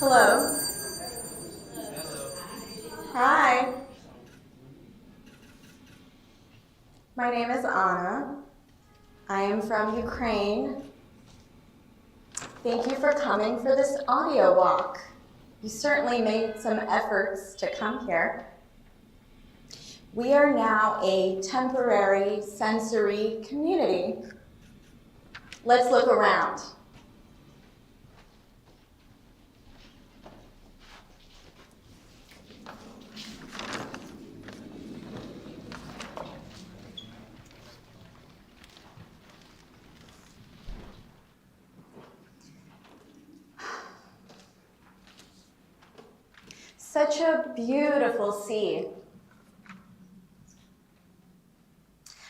Hello. Hi. My name is Anna. I am from Ukraine. Thank you for coming for this audio walk. You certainly made some efforts to come here. We are now a temporary sensory community. Let's look around. Such a beautiful sea.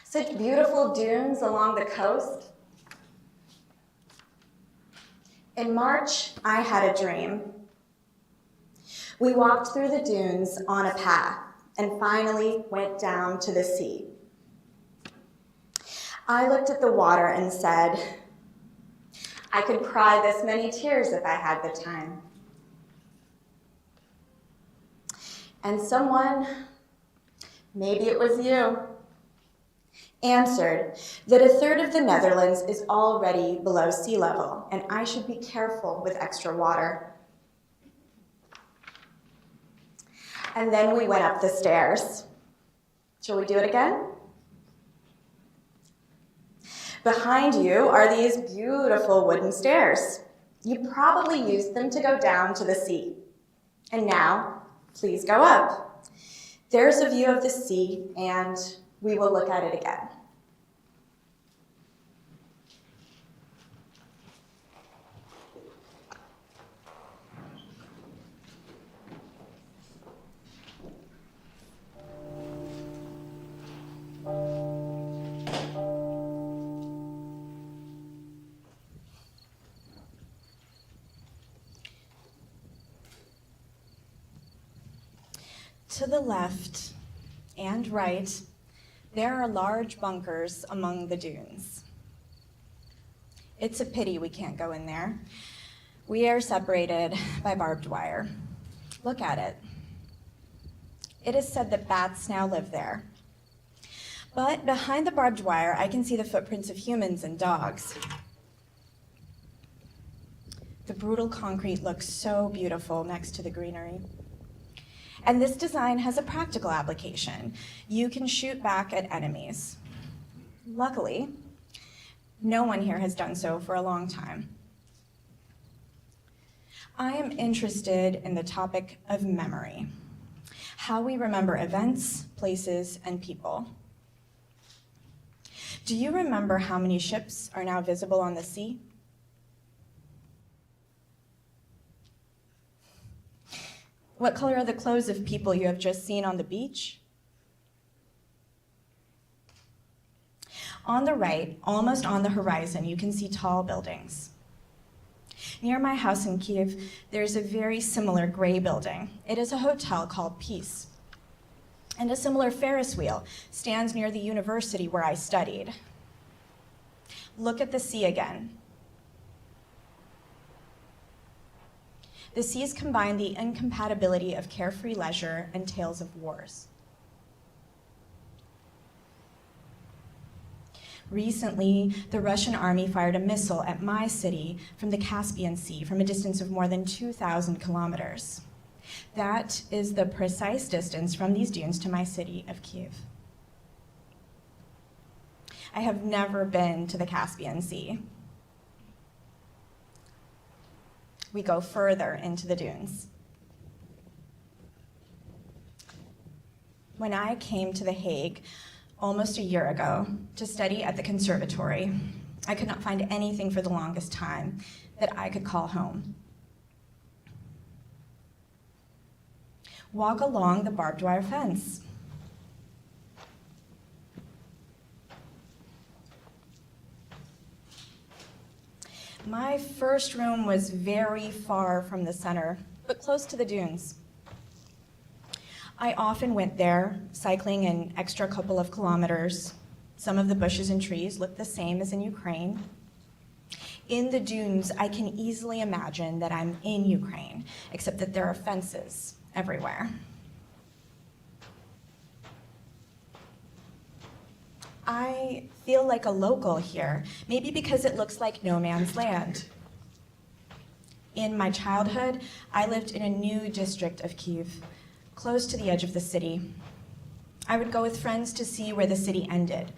Such beautiful dunes along the coast. In March, I had a dream. We walked through the dunes on a path and finally went down to the sea. I looked at the water and said, I could cry this many tears if I had the time. And someone, maybe it was you, answered that a third of the Netherlands is already below sea level, and I should be careful with extra water. And then we went up the stairs. Shall we do it again? Behind you are these beautiful wooden stairs. You probably used them to go down to the sea. And now, please go up. There's a view of the sea, and we will look at it again. To the left and right, there are large bunkers among the dunes. It's a pity we can't go in there. We are separated by barbed wire. Look at it. It is said that bats now live there. But behind the barbed wire, I can see the footprints of humans and dogs. The brutal concrete looks so beautiful next to the greenery. And this design has a practical application. You can shoot back at enemies. Luckily, no one here has done so for a long time. I am interested in the topic of memory, how we remember events, places, and people. Do you remember how many ships are now visible on the sea? What color are the clothes of people you have just seen on the beach? On the right, almost on the horizon, you can see tall buildings. Near my house in Kyiv, there's a very similar gray building. It is a hotel called Peace. And a similar Ferris wheel stands near the university where I studied. Look at the sea again. The seas combine the incompatibility of carefree leisure and tales of wars. Recently, the Russian army fired a missile at my city from the Caspian Sea from a distance of more than 2,000 kilometers. That is the precise distance from these dunes to my city of Kyiv. I have never been to the Caspian Sea. We go further into the dunes. When I came to The Hague almost a year ago to study at the conservatory, I could not find anything for the longest time that I could call home. Walk along the barbed wire fence. My first room was very far from the center, but close to the dunes. I often went there, cycling an extra couple of kilometers. Some of the bushes and trees looked the same as in Ukraine. In the dunes, I can easily imagine that I'm in Ukraine, except that there are fences everywhere. I feel like a local here, maybe because it looks like no man's land. In my childhood, I lived in a new district of Kyiv, close to the edge of the city. I would go with friends to see where the city ended.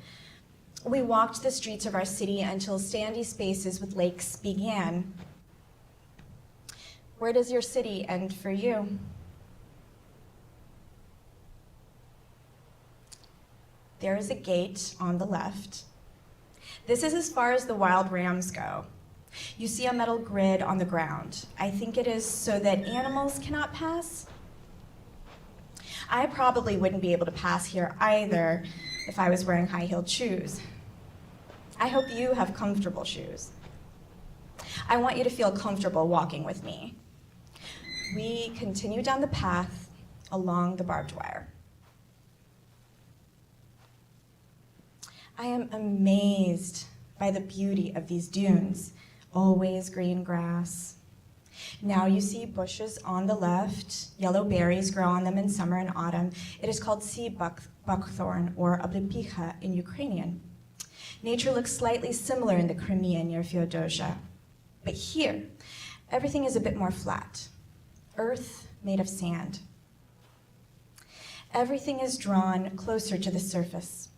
We walked the streets of our city until sandy spaces with lakes began. Where does your city end for you? There is a gate on the left. This is as far as the wild rams go. You see a metal grid on the ground. I think it is so that animals cannot pass. I probably wouldn't be able to pass here either if I was wearing high-heeled shoes. I hope you have comfortable shoes. I want you to feel comfortable walking with me. We continue down the path along the barbed wire. I am amazed by the beauty of these dunes, always green grass. Now you see bushes on the left. Yellow berries grow on them in summer and autumn. It is called sea buckthorn or oblypicha in Ukrainian. Nature looks slightly similar in the Crimea near Feodosia. But here, everything is a bit more flat. Earth made of sand. Everything is drawn closer to the surface.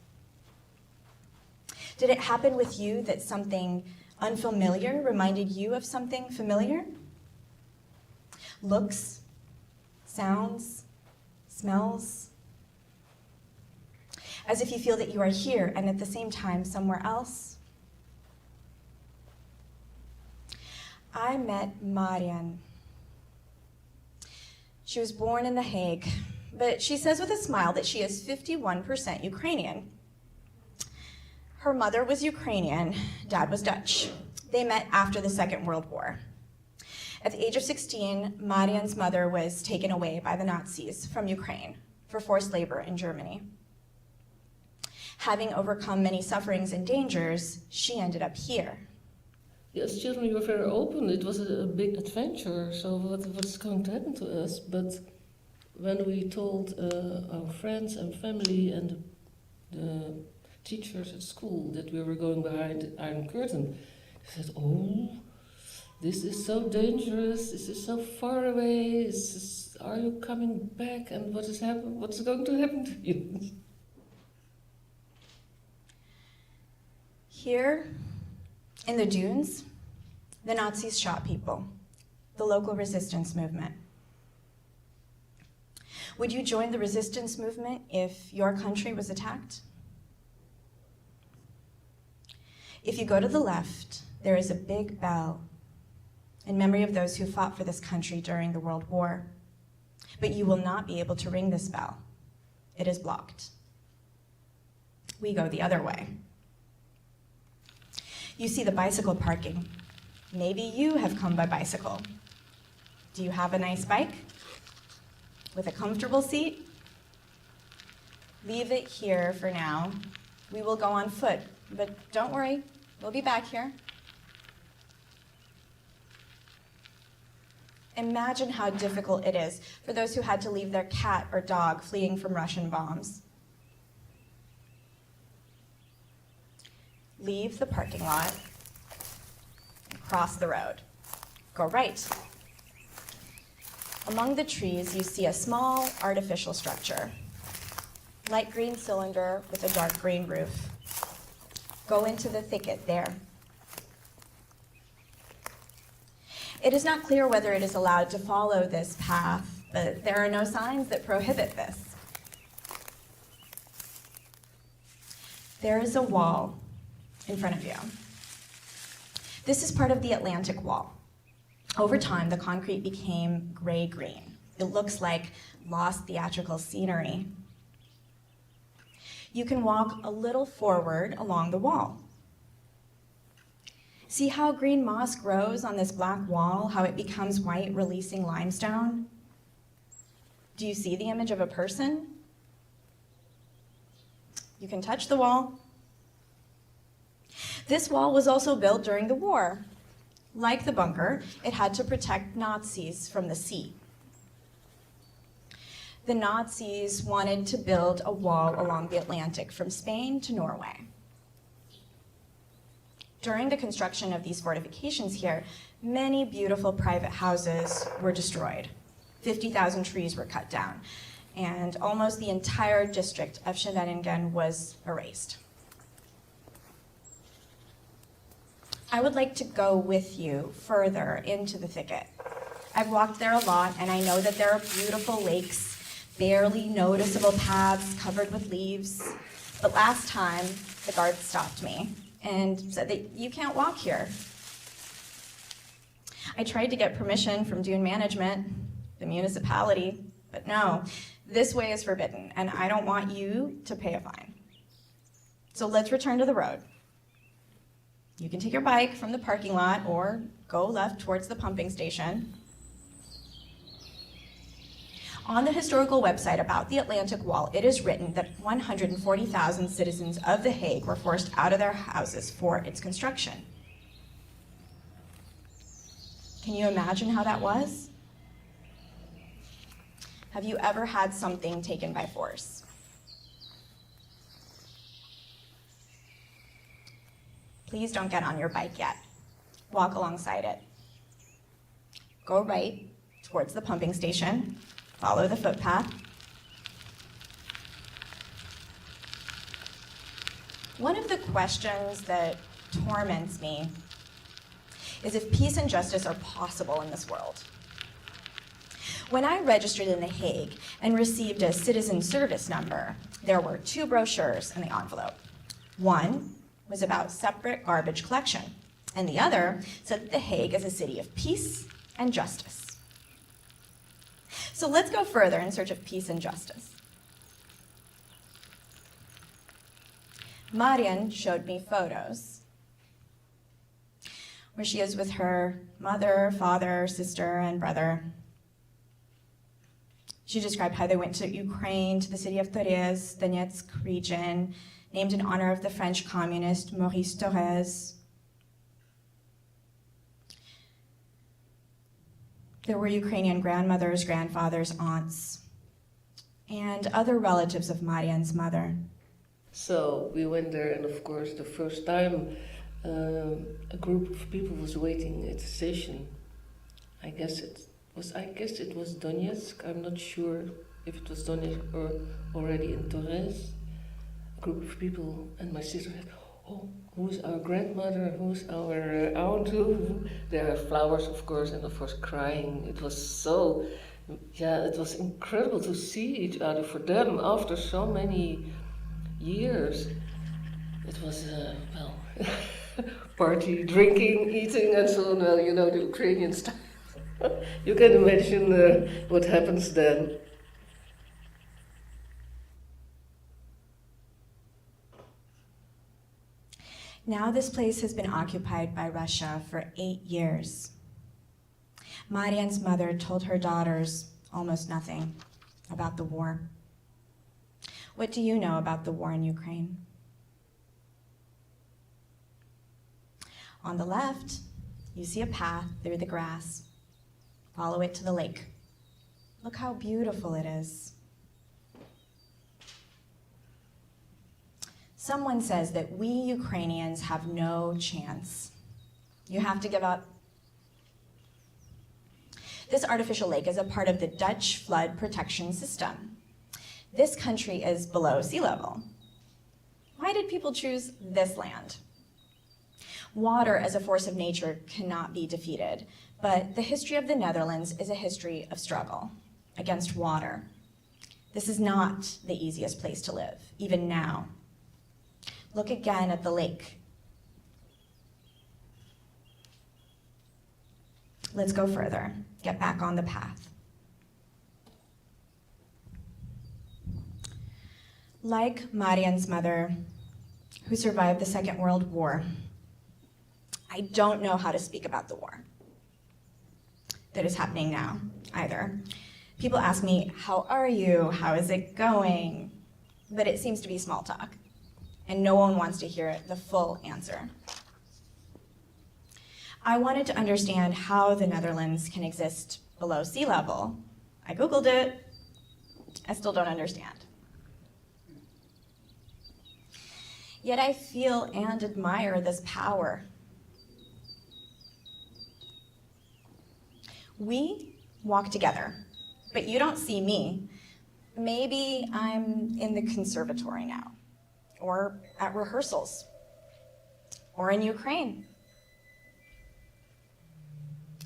Did it happen with you that something unfamiliar reminded you of something familiar? Looks, sounds, smells. As if you feel that you are here and at the same time somewhere else. I met Marianna. She was born in The Hague, but she says with a smile that she is 51% Ukrainian. Her mother was Ukrainian, dad was Dutch. They met after the Second World War. At the age of 16, Marianna's mother was taken away by the Nazis from Ukraine for forced labor in Germany. Having overcome many sufferings and dangers, she ended up here. As children, we were very open. It was a big adventure, so what's going to happen to us? But when we told our friends and family and the teachers at school that we were going behind the Iron Curtain, they said, "Oh, this is so dangerous, this is so far away, are you coming back, and what's going to happen to you?" Here, in the dunes, the Nazis shot people, the local resistance movement. Would you join the resistance movement if your country was attacked? If you go to the left, there is a big bell in memory of those who fought for this country during the World War. But you will not be able to ring this bell. It is blocked. We go the other way. You see the bicycle parking. Maybe you have come by bicycle. Do you have a nice bike with a comfortable seat? Leave it here for now. We will go on foot, but don't worry, we'll be back here. Imagine how difficult it is for those who had to leave their cat or dog fleeing from Russian bombs. Leave the parking lot, and cross the road. Go right. Among the trees, you see a small artificial structure. Light green cylinder with a dark green roof. Go into the thicket there. It is not clear whether it is allowed to follow this path, but there are no signs that prohibit this. There is a wall in front of you. This is part of the Atlantic Wall. Over time, the concrete became gray-green. It looks like lost theatrical scenery. You can walk a little forward along the wall. See how green moss grows on this black wall, how it becomes white, releasing limestone? Do you see the image of a person? You can touch the wall. This wall was also built during the war. Like the bunker, it had to protect Nazis from the sea. The Nazis wanted to build a wall along the Atlantic from Spain to Norway. During the construction of these fortifications here, many beautiful private houses were destroyed. 50,000 trees were cut down, and almost the entire district of Scheveningen was erased. I would like to go with you further into the thicket. I've walked there a lot, and I know that there are beautiful lakes, barely noticeable paths covered with leaves. But last time, the guard stopped me and said that you can't walk here. I tried to get permission from dune management, the municipality, but no, this way is forbidden, and I don't want you to pay a fine. So let's return to the road. You can take your bike from the parking lot or go left towards the pumping station. On the historical website about the Atlantic Wall, it is written that 140,000 citizens of The Hague were forced out of their houses for its construction. Can you imagine how that was? Have you ever had something taken by force? Please don't get on your bike yet. Walk alongside it. Go right towards the pumping station. Follow the footpath. One of the questions that torments me is if peace and justice are possible in this world. When I registered in The Hague and received a citizen service number, there were 2 brochures in the envelope. One was about separate garbage collection, and the other said that The Hague is a city of peace and justice. So let's go further in search of peace and justice. Marian showed me photos where she is with her mother, father, sister, and brother. She described how they went to Ukraine, to the city of Torez, Donetsk region, named in honor of the French communist Maurice Thorez. There were Ukrainian grandmothers, grandfathers, aunts, and other relatives of Marian's mother. So we went there, and of course, the first time a group of people was waiting at the station. I guess it was Donetsk. I'm not sure if it was Donetsk or already in Torres. A group of people, and my sister said, "Oh, who's our grandmother? Who's our aunt?" There are flowers, of course, and of course crying. It was so, it was incredible to see each other for them after so many years. It was, party, drinking, eating, and so on. Well, you know, the Ukrainian style. You can imagine what happens then. Now this place has been occupied by Russia for 8 years. Marian's mother told her daughters almost nothing about the war. What do you know about the war in Ukraine? On the left, you see a path through the grass. Follow it to the lake. Look how beautiful it is. Someone says that we Ukrainians have no chance. You have to give up. This artificial lake is a part of the Dutch flood protection system. This country is below sea level. Why did people choose this land? Water as a force of nature cannot be defeated, but the history of the Netherlands is a history of struggle against water. This is not the easiest place to live, even now. Look again at the lake. Let's go further. Get back on the path. Like Marian's mother, who survived the Second World War, I don't know how to speak about the war that is happening now, either. People ask me, how are you? How is it going? But it seems to be small talk, and no one wants to hear the full answer. I wanted to understand how the Netherlands can exist below sea level. I Googled it. I still don't understand. Yet I feel and admire this power. We walk together, but you don't see me. Maybe I'm in the conservatory now, or at rehearsals, or in Ukraine.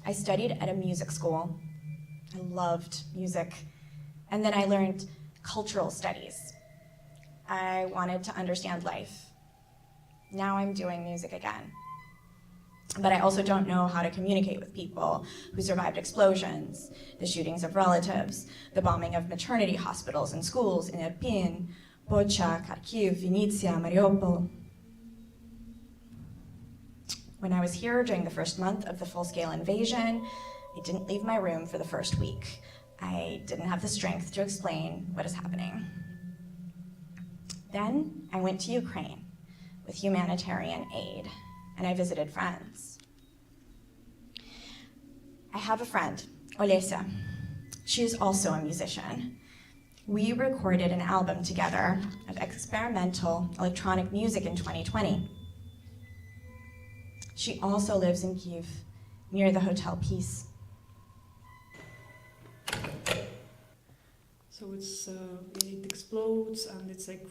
I studied at a music school. I loved music. And then I learned cultural studies. I wanted to understand life. Now I'm doing music again. But I also don't know how to communicate with people who survived explosions, the shootings of relatives, the bombing of maternity hospitals and schools in Irpin, Bucha, Kharkiv, Vinnytsia, Mariupol. When I was here during the first month of the full-scale invasion, I didn't leave my room for the first week. I didn't have the strength to explain what is happening. Then I went to Ukraine with humanitarian aid, and I visited friends. I have a friend, Olesa. She is also a musician. We recorded an album together of experimental electronic music in 2020. She also lives in Kyiv, near the Hotel Peace. So it's it explodes and it's like.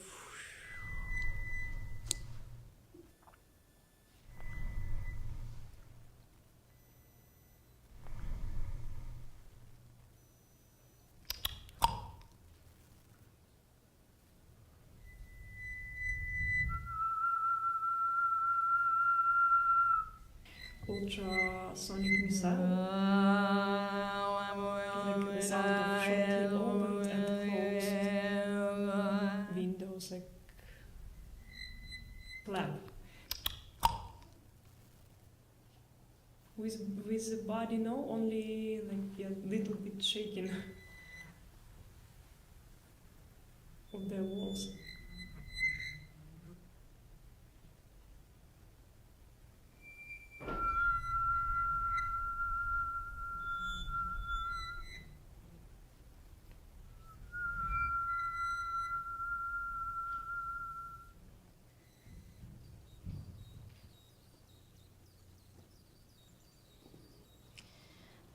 Ultrasonic missile. Like the sound of shortly opened and closed windows, like clap. With the body, no, only like a little bit shaking of the walls.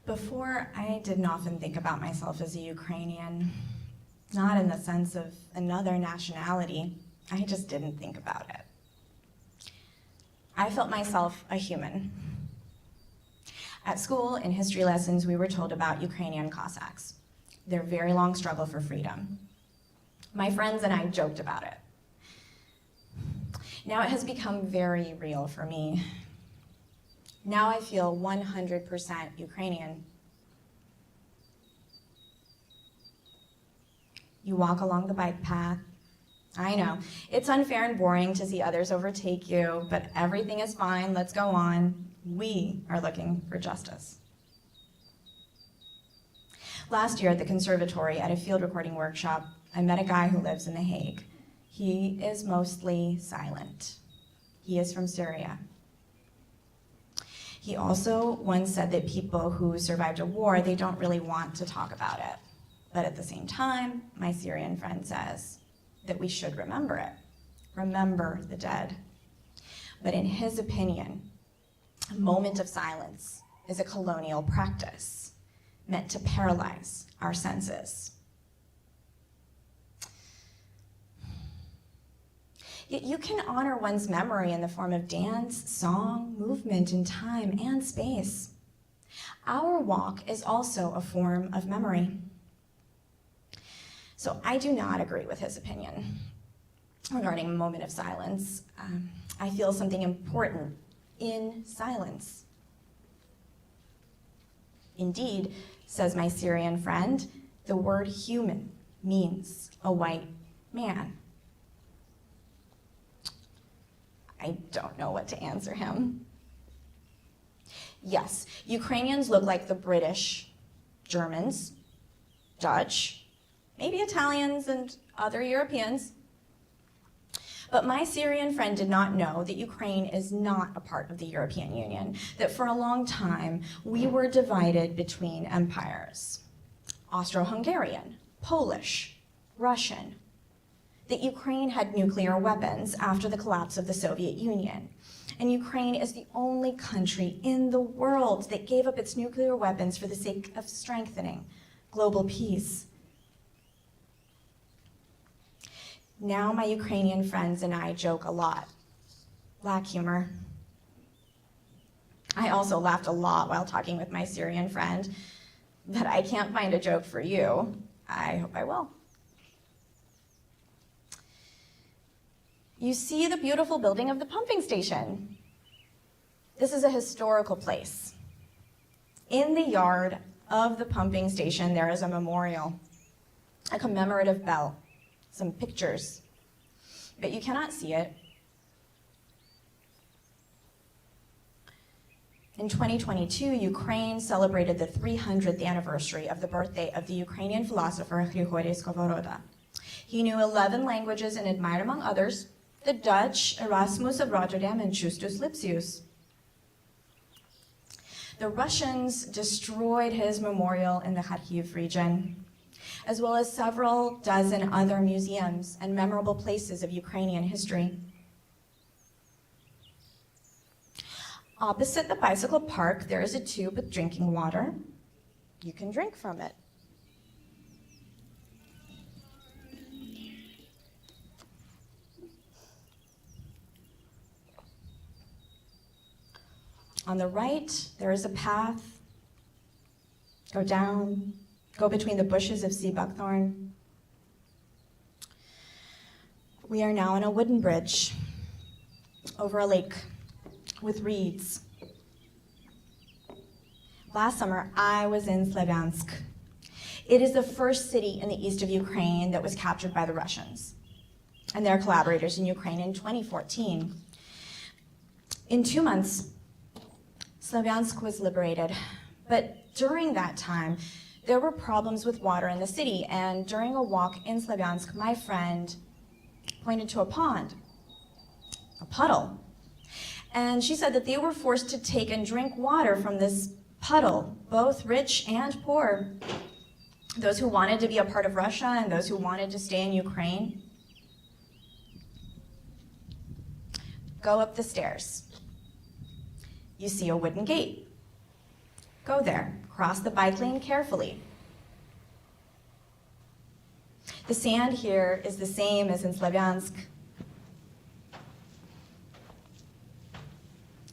Before, I didn't often think about myself as a Ukrainian, not in the sense of another nationality. I just didn't think about it. I felt myself a human. At school, in history lessons, we were told about Ukrainian Cossacks, their very long struggle for freedom. My friends and I joked about it. Now it has become very real for me. Now I feel 100% Ukrainian. You walk along the bike path. I know, it's unfair and boring to see others overtake you, but everything is fine, let's go on. We are looking for justice. Last year at the conservatory at a field recording workshop, I met a guy who lives in The Hague. He is mostly silent. He is from Syria. He also once said that people who survived a war, they don't really want to talk about it. But at the same time, my Syrian friend says that we should remember it. Remember the dead. But in his opinion, a moment of silence is a colonial practice meant to paralyze our senses. Yet you can honor one's memory in the form of dance, song, movement in time and space. Our walk is also a form of memory. So I do not agree with his opinion regarding a moment of silence. I feel something important in silence. Indeed, says my Syrian friend, the word human means a white man. I don't know what to answer him. Yes, Ukrainians look like the British, Germans, Dutch, maybe Italians and other Europeans. But my Syrian friend did not know that Ukraine is not a part of the European Union, that for a long time we were divided between empires. Austro-Hungarian, Polish, Russian. That Ukraine had nuclear weapons after the collapse of the Soviet Union. And Ukraine is the only country in the world that gave up its nuclear weapons for the sake of strengthening global peace. Now my Ukrainian friends and I joke a lot. Black humor. I also laughed a lot while talking with my Syrian friend, but I can't find a joke for you. I hope I will. You see the beautiful building of the pumping station. This is a historical place. In the yard of the pumping station, there is a memorial, a commemorative bell, some pictures, but you cannot see it. In 2022, Ukraine celebrated the 300th anniversary of the birthday of the Ukrainian philosopher Grigori Skovoroda. He knew 11 languages and admired, among others, the Dutch, Erasmus of Rotterdam, and Justus Lipsius. The Russians destroyed his memorial in the Kharkiv region, as well as several dozen other museums and memorable places of Ukrainian history. Opposite the bicycle park, there is a tube with drinking water. You can drink from it. On the right, there is a path. Go down, go between the bushes of sea buckthorn. We are now on a wooden bridge over a lake with reeds. Last summer, I was in Slavyansk. It is the first city in the east of Ukraine that was captured by the Russians and their collaborators in Ukraine in 2014. In 2 months, Slavyansk was liberated, but during that time, there were problems with water in the city, and during a walk in Slavyansk, my friend pointed to a pond, a puddle, and she said that they were forced to take and drink water from this puddle, both rich and poor, those who wanted to be a part of Russia and those who wanted to stay in Ukraine. Go up the stairs. You see a wooden gate. Go there, cross the bike lane carefully. The sand here is the same as in Slavyansk.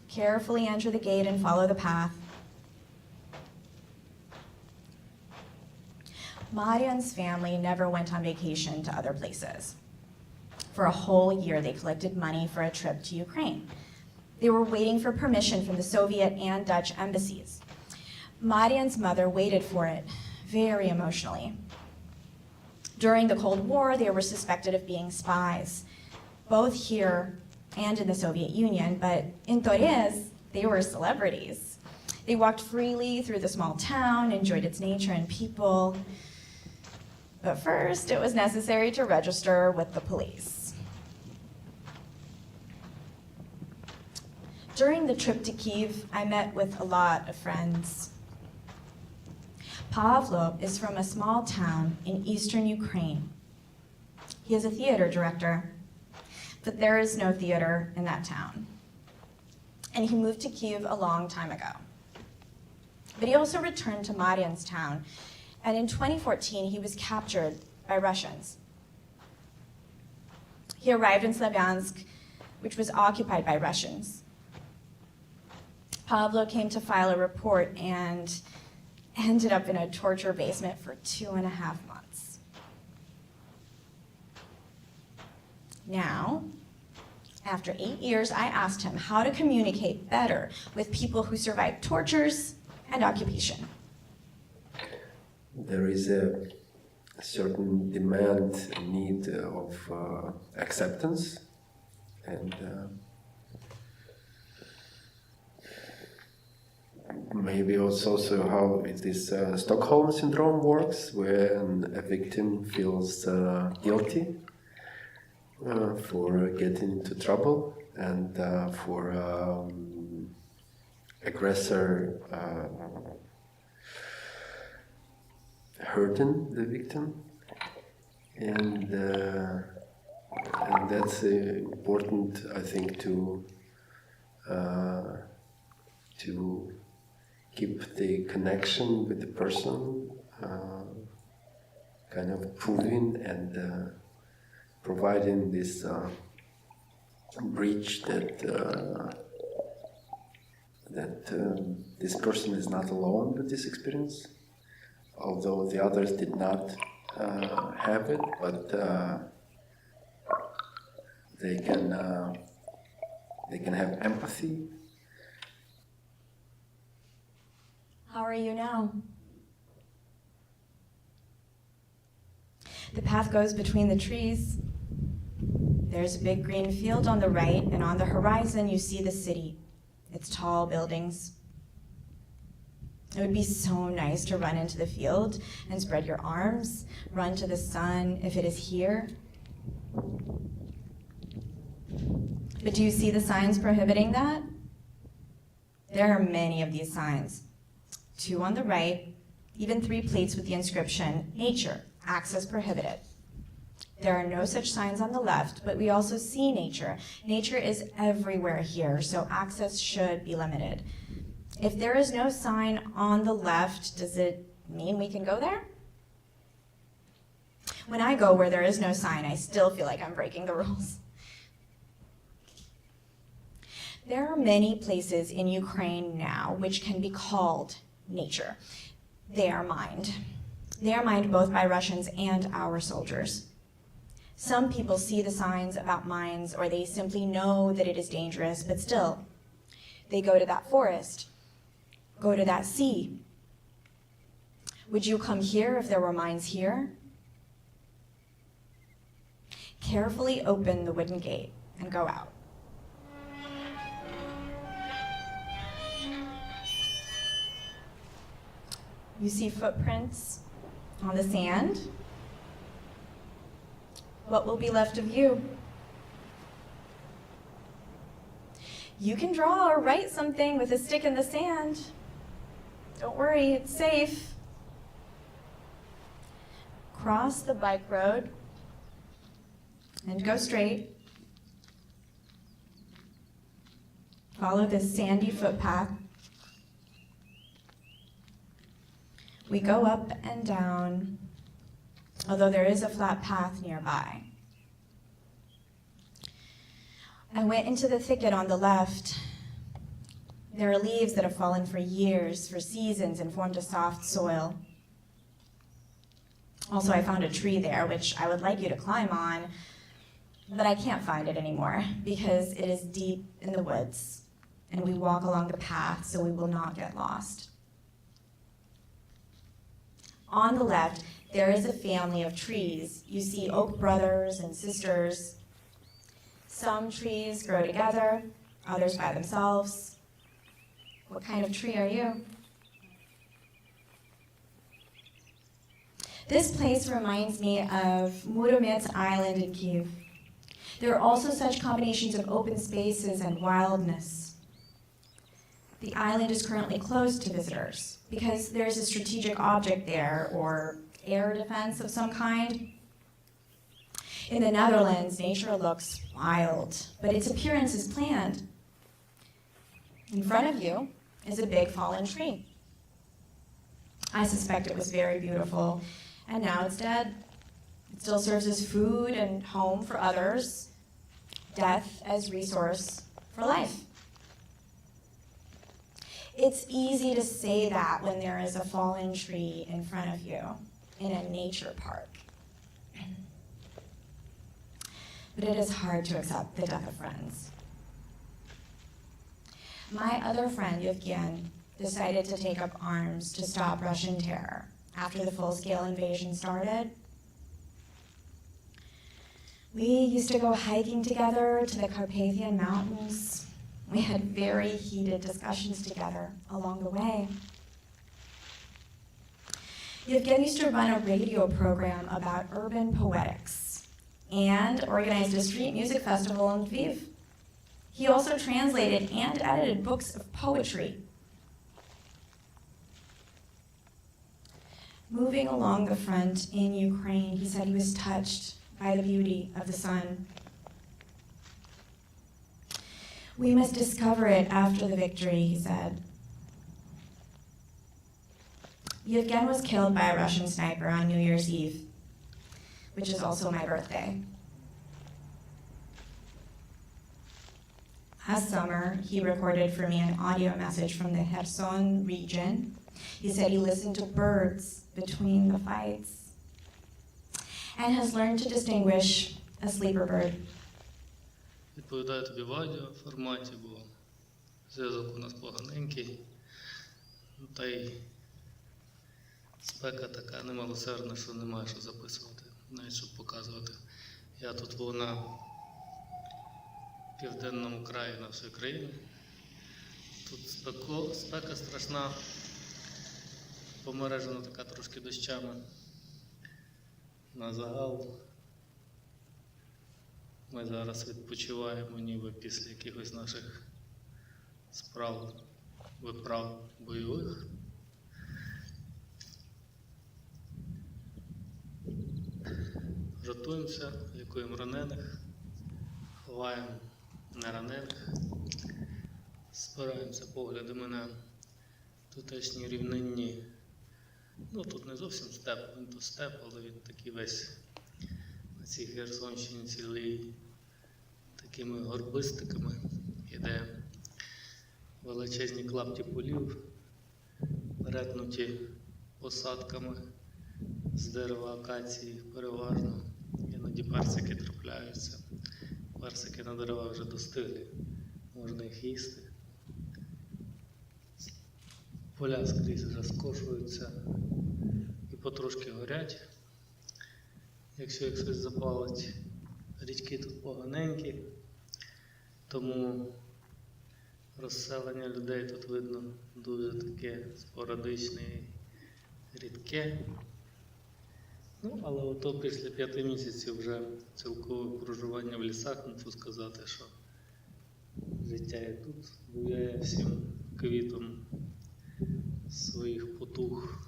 Carefully enter the gate and follow the path. Marian's family never went on vacation to other places. For a whole year, they collected money for a trip to Ukraine. They were waiting for permission from the Soviet and Dutch embassies. Marian's mother waited for it very emotionally. During the Cold War, they were suspected of being spies, both here and in the Soviet Union, but in Torres, they were celebrities. They walked freely through the small town, enjoyed its nature and people. But first, it was necessary to register with the police. During the trip to Kyiv, I met with a lot of friends. Pavlo is from a small town in eastern Ukraine. He is a theater director, but there is no theater in that town. And he moved to Kyiv a long time ago. But he also returned to Marian's town, and in 2014, he was captured by Russians. He arrived in Slavyansk, which was occupied by Russians. Pavlo came to file a report and ended up in a torture basement for 2.5 months. Now, after 8 years, I asked him how to communicate better with people who survived tortures and occupation. There is a certain demand, need of acceptance, and maybe also how this Stockholm syndrome works, when a victim feels guilty for getting into trouble and for aggressor hurting the victim, and that's important, I think, to keep the connection with the person kind of proving and providing this bridge that this person is not alone with this experience, although the others did not have it, but they can have empathy. How are you now? The path goes between the trees. There's a big green field on the right, and on the horizon you see the city. Its tall buildings. It would be so nice to run into the field and spread your arms, run to the sun if it is here. But do you see the signs prohibiting that? There are many of these signs. 2 on the right, even 3 plates with the inscription, nature, access prohibited. There are no such signs on the left, but we also see nature. Nature is everywhere here, so access should be limited. If there is no sign on the left, does it mean we can go there? When I go where there is no sign, I still feel like I'm breaking the rules. There are many places in Ukraine now which can be called nature. They are mined. They are mined both by Russians and our soldiers. Some people see the signs about mines, or they simply know that it is dangerous, but still, they go to that forest, go to that sea. Would you come here if there were mines here? Carefully open the wooden gate and go out. You see footprints on the sand. What will be left of you? You can draw or write something with a stick in the sand. Don't worry, it's safe. Cross the bike road and go straight. Follow this sandy footpath. We go up and down, although there is a flat path nearby. I went into the thicket on the left. There are leaves that have fallen for years, for seasons, and formed a soft soil. Also, I found a tree there, which I would like you to climb on, but I can't find it anymore because it is deep in the woods, and we walk along the path so we will not get lost. On the left, there is a family of trees. You see oak brothers and sisters. Some trees grow together, others by themselves. What kind of tree are you? This place reminds me of Muromets Island in Kyvyl. There are also such combinations of open spaces and wildness. The island is currently closed to visitors because there's a strategic object there, or air defense of some kind. In the Netherlands, nature looks wild, but its appearance is planned. In front of you is a big fallen tree. I suspect it was very beautiful, and now it's dead. It still serves as food and home for others, death as resource for life. It's easy to say that when there is a fallen tree in front of you in a nature park. But it is hard to accept the death of friends. My other friend, Yevgen, decided to take up arms to stop Russian terror after the full-scale invasion started. We used to go hiking together to the Carpathian Mountains. We had very heated discussions together along the way. Yevgen used to run a radio program about urban poetics. and organized a street music festival in Lviv. He also translated and edited books of poetry. Moving along the front in Ukraine, he said he was touched by the beauty of the sun. We must discover it after the victory, he said. Yevgen was killed by a Russian sniper on New Year's Eve, which is also my birthday. Last summer, he recorded for me an audio message from the Kherson region. He said he listened to birds between the fights and has learned to distinguish a sleeper bird. Відповідаю тобі в аудіоформаті, бо зв'язок у нас поганенький. Та й спека така немилосердна, що немає що записувати, навіть щоб показувати. Я тут був на південному краї нашої країни. Тут спека страшна, помережена така трошки дощами. На загал ми зараз відпочиваємо ніби після якихось наших справ, виправ бойових. Жартуємося, лікуємо ранених, ховаємо неранених, спираємося поглядами на тутешні рівнинні. Ну, тут не зовсім степ, він то степ, але він такий весь на цій Херсонщині цілий такими горбистиками іде. Величезні клапті полів, перетнуті посадками з дерева акації переважно. Іноді персики трапляються. Персики на деревах вже достиглі, можна їх їсти. Поля скрізь вже скошуються і потрошки горять, якщо їх щось запалить. Річки тут поганенькі, тому розселення людей тут видно дуже таке спорадичне і рідке. Ну, але ото після 5 місяців вже цілкового проживання в лісах, мушу сказати, що життя і тут буяє всім квітом своїх потуг,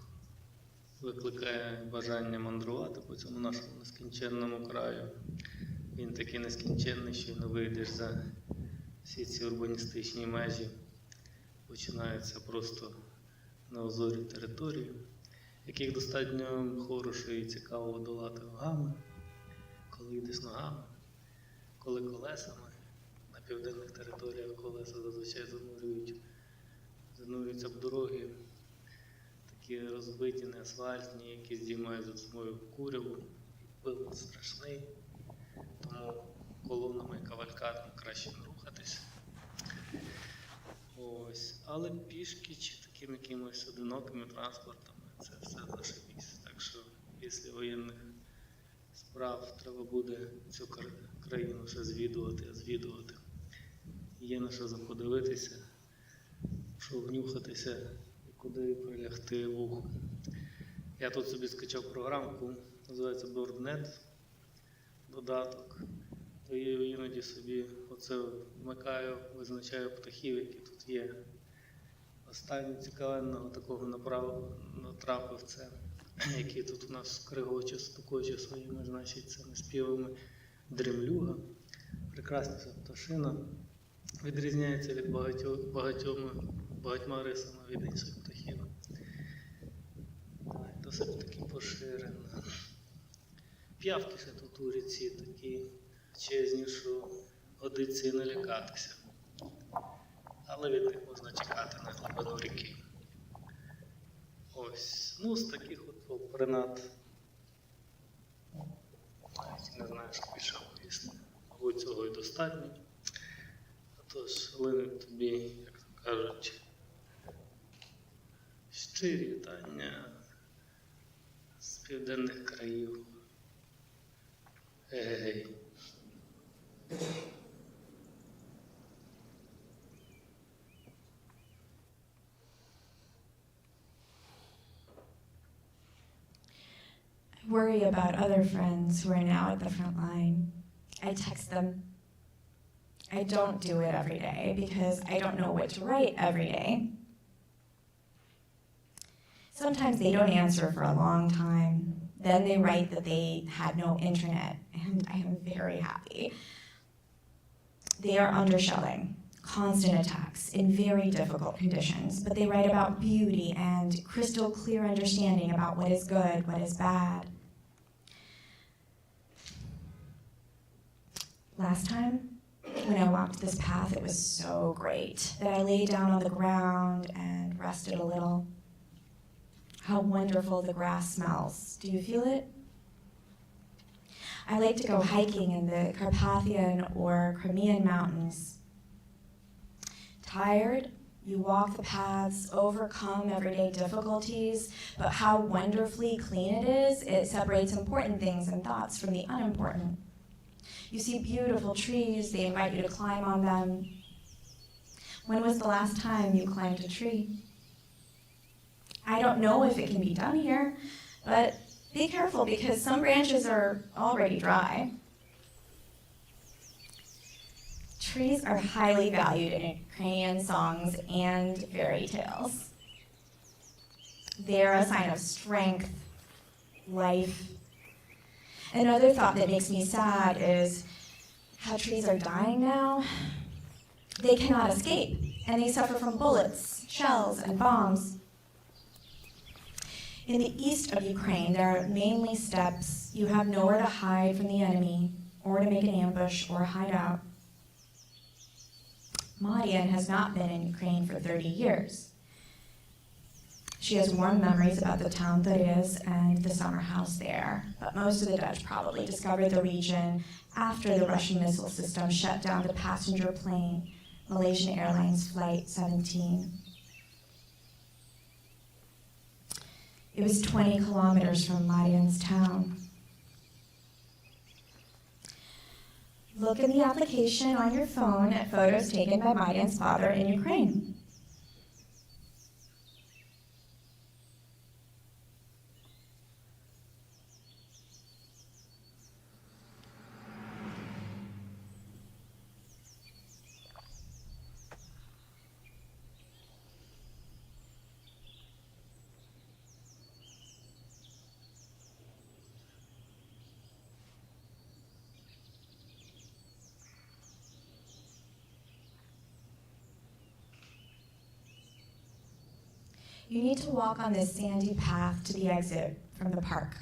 викликає бажання мандрувати по цьому нашому нескінченному краю. Він такий нескінченний, що не вийдеш за всі ці урбаністичні межі. Починаються просто неозорі території, яких достатньо хорошо і цікаво долати ногами, коли йдеш ногами, коли колесами. На південних територіях колеса зазвичай занурюються в дороги, такі розбиті, неасфальтні, які здіймають за собою куряву, пил страшний, тому колонами і кавалькадами краще не рухатись. Ось. Але пішки чи такими якимось одинокими транспортами це все зашибісь. Так що після воєнних справ треба буде цю країну ще звідувати. Є на що подивитися, що внюхатися і куди прилягти вуху. Я тут собі скачав програмку, називається BirdNet, додаток. То я іноді собі оце вмикаю, визначаю птахів, які тут є. Останнього цікавенного такого натрапив це, який тут у нас кригоче, стукоче своїми, значить, цими співами. Дремлюга, прекрасна пташина, відрізняється від багатьма рисами від інших птахів. Досить таки поширена. П'явки ще тут у ріці такі чесні, що годиться і налякатися. Але від них можна чекати на глибину ріки. Ось, ну з таких от принад. Навіть не знаю, що більше повісти. Мабуть, цього і достатньо. Отож, Лини, тобі, як то кажуть, щирі вітання з південних країв. Гей. I worry about other friends who are now at the front line. I text them. I don't do it every day because I don't know what to write every day. Sometimes they don't answer for a long time. Then they write that they had no internet, and I am very happy. They are under shelling, constant attacks in very difficult conditions, but they write about beauty and crystal clear understanding about what is good, what is bad. Last time, when I walked this path, it was so great that I lay down on the ground and rested a little. How wonderful the grass smells. Do you feel it? I like to go hiking in the Carpathian or Crimean mountains. Tired? You walk the paths, overcome everyday difficulties, but how wonderfully clean it is. It separates important things and thoughts from the unimportant. You see beautiful trees, they invite you to climb on them. When was the last time you climbed a tree? I don't know if it can be done here, but be careful because some branches are already dry. Trees are highly valued in Ukrainian songs and fairy tales. They're a sign of strength, life. Another thought that makes me sad is how trees are dying now. They cannot escape, and they suffer from bullets, shells, and bombs. In the east of Ukraine, there are mainly steppes. You have nowhere to hide from the enemy, or to make an ambush or hide out. Marianna has not been in Ukraine for 30 years. She has warm memories about the town that is and the summer house there, but most of the Dutch probably discovered the region after the Russian missile system shut down the passenger plane, Malaysian Airlines Flight 17. It was 20 kilometers from Marianna's town. Look in the application on your phone at photos taken by Marianna's father in Ukraine. You need to walk on this sandy path to the exit from the park.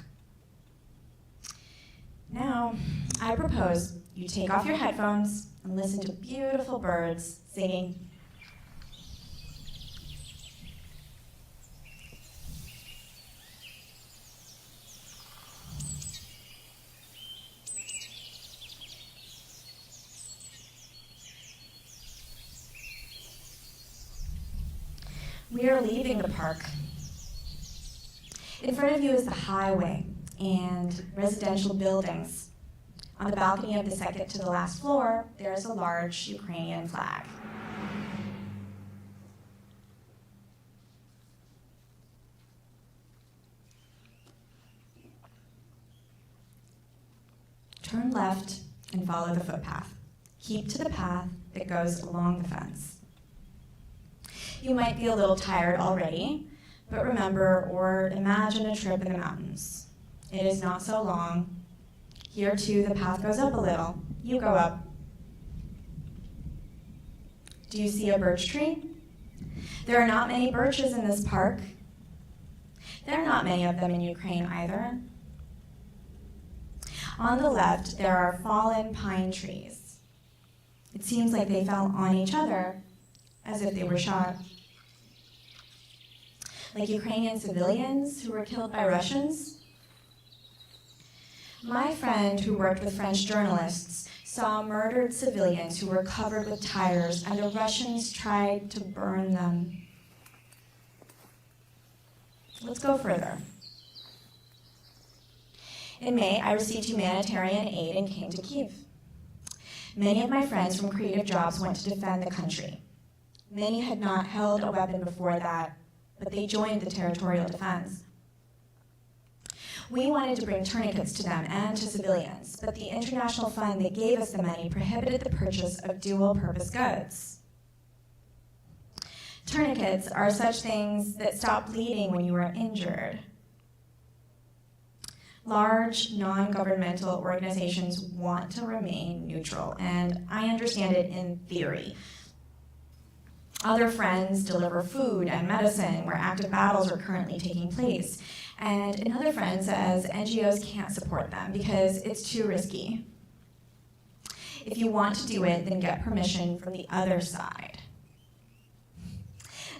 Now, I propose you take off your headphones and listen to beautiful birds singing. We are leaving the park. In front of you is the highway and residential buildings. On the balcony of the second to the last floor, there is a large Ukrainian flag. Turn left and follow the footpath. Keep to the path that goes along the fence. You might be a little tired already, but remember or imagine a trip in the mountains. It is not so long. Here too, the path goes up a little. You go up. Do you see a birch tree? There are not many birches in this park. There are not many of them in Ukraine either. On the left, there are fallen pine trees. It seems like they fell on each other, as if they were shot. Like Ukrainian civilians who were killed by Russians. My friend who worked with French journalists saw murdered civilians who were covered with tires, and the Russians tried to burn them. Let's go further. In May, I received humanitarian aid and came to Kyiv. Many of my friends from creative jobs went to defend the country. Many had not held a weapon before that, but they joined the territorial defense. We wanted to bring tourniquets to them and to civilians, but the international fund that gave us the money prohibited the purchase of dual-purpose goods. Tourniquets are such things that stop bleeding when you are injured. Large, non-governmental organizations want to remain neutral, and I understand it in theory. Other friends deliver food and medicine where active battles are currently taking place, and another friend says NGOs can't support them because it's too risky. If you want to do it, then get permission from the other side.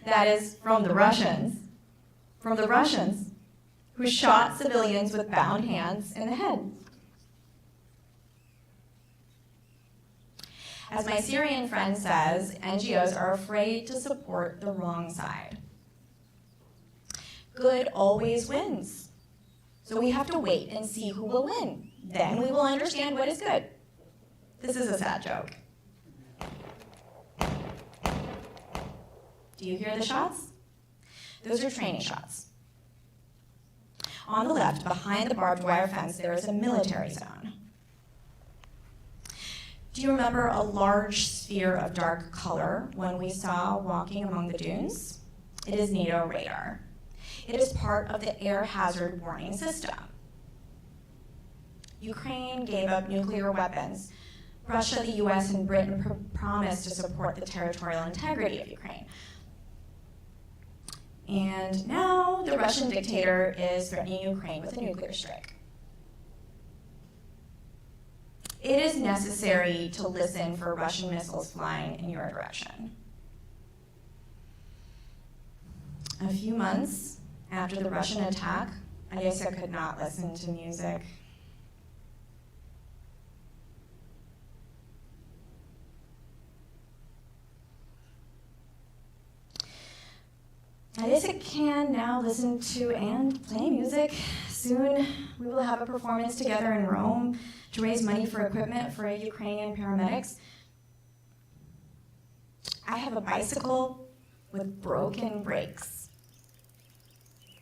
That is, from the Russians. From the Russians, who shot civilians with bound hands in the head. As my Syrian friend says, NGOs are afraid to support the wrong side. Good always wins. So we have to wait and see who will win. Then we will understand what is good. This is a sad joke. Do you hear the shots? Those are training shots. On the left, behind the barbed wire fence, there is a military zone. Do you remember a large sphere of dark color when we saw walking among the dunes? It is NATO radar. It is part of the air hazard warning system. Ukraine gave up nuclear weapons. Russia, the US, and Britain promised to support the territorial integrity of Ukraine. And now the Russian dictator is threatening Ukraine with a nuclear strike. It is necessary to listen for Russian missiles flying in your direction. A few months after the Russian attack, I guess I could not listen to music. I guess I can now listen to and play music. Soon we will have a performance together in Rome to raise money for equipment for Ukrainian paramedics. I have a bicycle with broken brakes.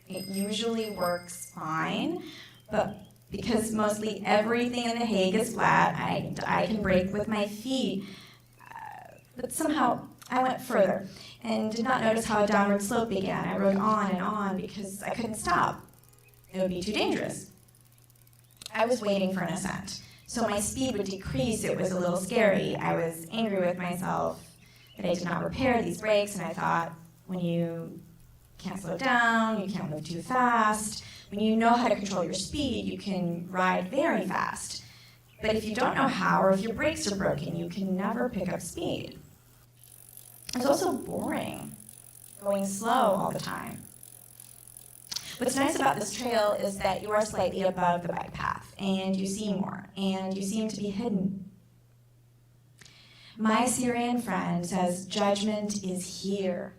It usually works fine, but because mostly everything in The Hague is flat, I can brake with my feet. But somehow I went further and did not notice how a downward slope began. I rode on and on because I couldn't stop. It would be too dangerous. I was waiting for an ascent, so my speed would decrease. It was a little scary. I was angry with myself that I did not repair these brakes, and I thought, when you can't slow down, you can't move too fast, when you know how to control your speed, you can ride very fast. But if you don't know how, or if your brakes are broken, you can never pick up speed. It's also boring, going slow all the time. What's nice about this trail is that you are slightly above the bike path, and you see more, and you seem to be hidden. My Syrian friend says judgment is here,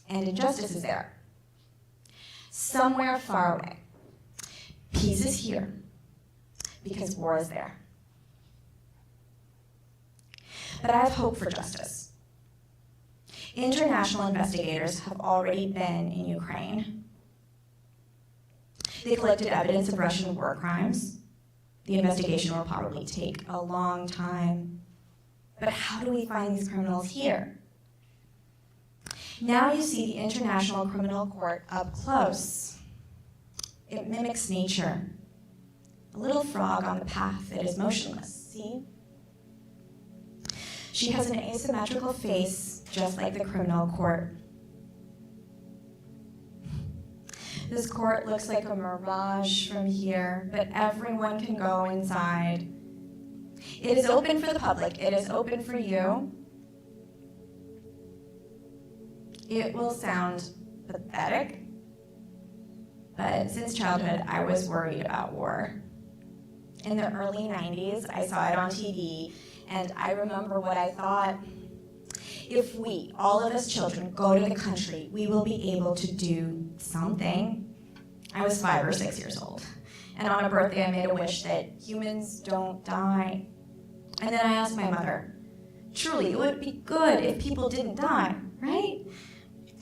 and injustice is there, somewhere far away. Peace is here, because war is there. But I have hope for justice. International investigators have already been in Ukraine. They collected evidence of Russian war crimes. The investigation will probably take a long time. But how do we find these criminals here? Now you see the International Criminal Court up close. It mimics nature. A little frog on the path that is motionless, see? She has an asymmetrical face, just like the criminal court. This court looks like a mirage from here, but everyone can go inside. It is open for the public. It is open for you. It will sound pathetic, but since childhood, I was worried about war. In the early 90s, I saw it on TV, and I remember what I thought. If we, all of us children, go to the country, we will be able to do something. I was 5 or 6 years old, and on a birthday I made a wish that humans don't die. And then I asked my mother, truly, it would be good if people didn't die, right?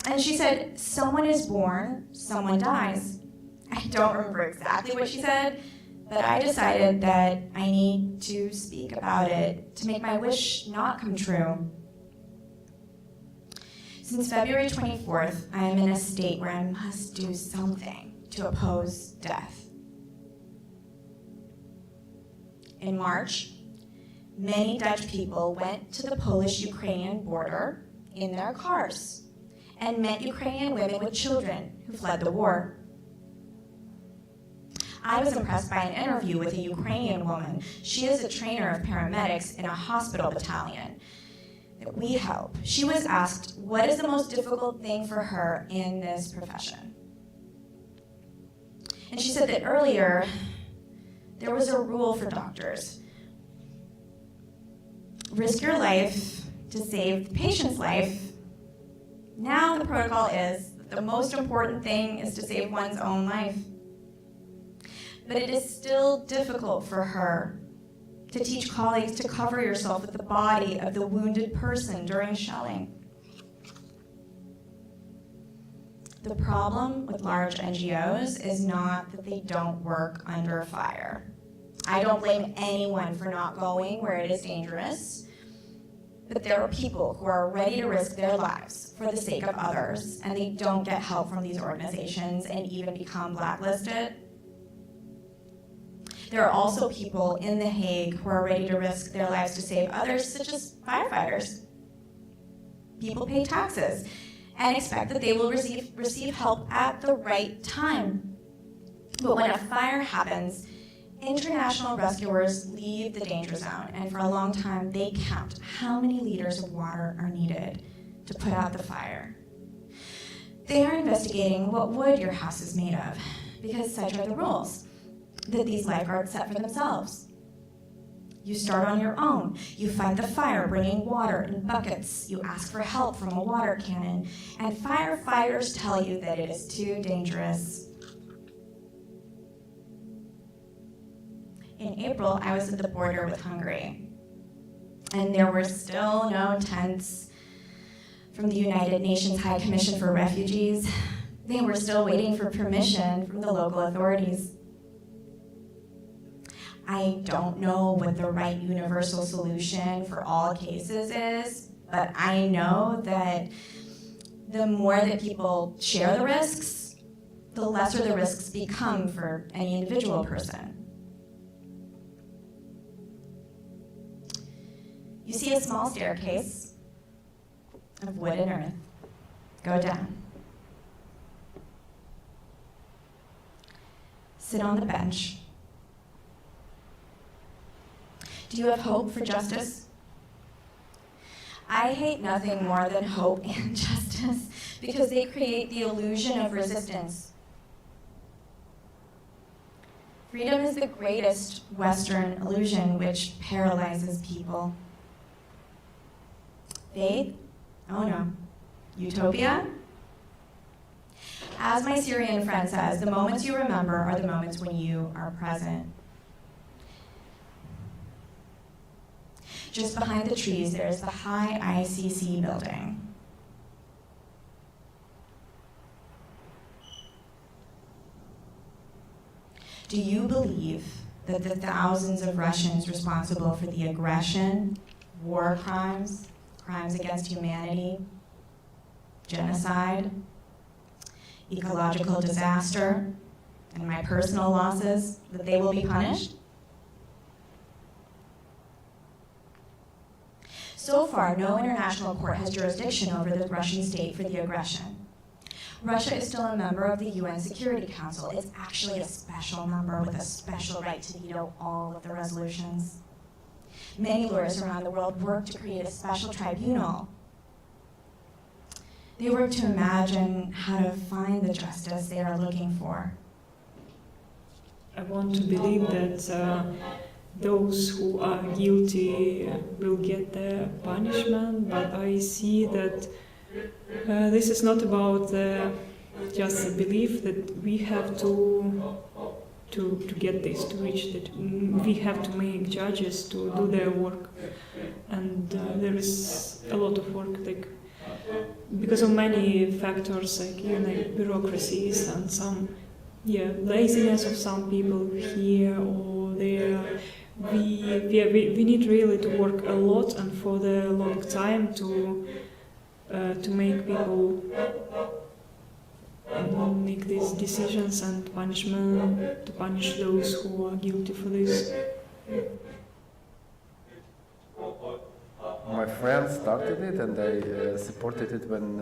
And she said, someone is born, someone dies. I don't remember exactly what she said, but I decided that I need to speak about it to make my wish not come true. Since February 24th, I am in a state where I must do something to oppose death. In March, many Dutch people went to the Polish-Ukrainian border in their cars and met Ukrainian women with children who fled the war. I was impressed by an interview with a Ukrainian woman. She is a trainer of paramedics in a hospital battalion that we help. She was asked, what is the most difficult thing for her in this profession? And she said that earlier, there was a rule for doctors. Risk your life to save the patient's life. Now the protocol is that the most important thing is to save one's own life. But it is still difficult for her to teach colleagues to cover yourself with the body of the wounded person during shelling. The problem with large NGOs is not that they don't work under fire. I don't blame anyone for not going where it is dangerous, but there are people who are ready to risk their lives for the sake of others, and they don't get help from these organizations and even become blacklisted. There are also people in The Hague who are ready to risk their lives to save others, such as firefighters. People pay taxes and expect that they will receive help at the right time. But when a fire happens, international rescuers leave the danger zone, and for a long time, they count how many liters of water are needed to put out the fire. They are investigating what wood your house is made of, because such are the rules that these lifeguards set for themselves. You start on your own. You fight the fire, bringing water in buckets. You ask for help from a water cannon, and firefighters tell you that it is too dangerous. In April, I was at the border with Hungary, and there were still no tents from the United Nations High Commission for Refugees. They were still waiting for permission from the local authorities. I don't know what the right universal solution for all cases is, but I know that the more that people share the risks, the lesser the risks become for any individual person. You see a small staircase of wood and earth. Go down. Sit on the bench. Do you have hope for justice? I hate nothing more than hope and justice because they create the illusion of resistance. Freedom is the greatest Western illusion which paralyzes people. Faith? Oh no. Utopia? As my Syrian friend says, the moments you remember are the moments when you are present. Just behind the trees, there is the high ICC building. Do you believe that the thousands of Russians responsible for the aggression, war crimes, crimes against humanity, genocide, ecological disaster, and my personal losses, that they will be punished? So far, no international court has jurisdiction over the Russian state for the aggression. Russia is still a member of the UN Security Council. It's actually a special member with a special right to veto all of the resolutions. Many lawyers around the world work to create a special tribunal. They work to imagine how to find the justice they are looking for. I want to believe that those who are guilty will get their punishment, but I see that this is not about just a belief that we have to get this, to reach that. We have to make judges to do their work, and there is a lot of work, like because of many factors, like bureaucracies and some laziness of some people here or there. We need really to work a lot and for the long time to make people make these decisions and punishment, to punish those who are guilty for this. My friends started it and I supported it when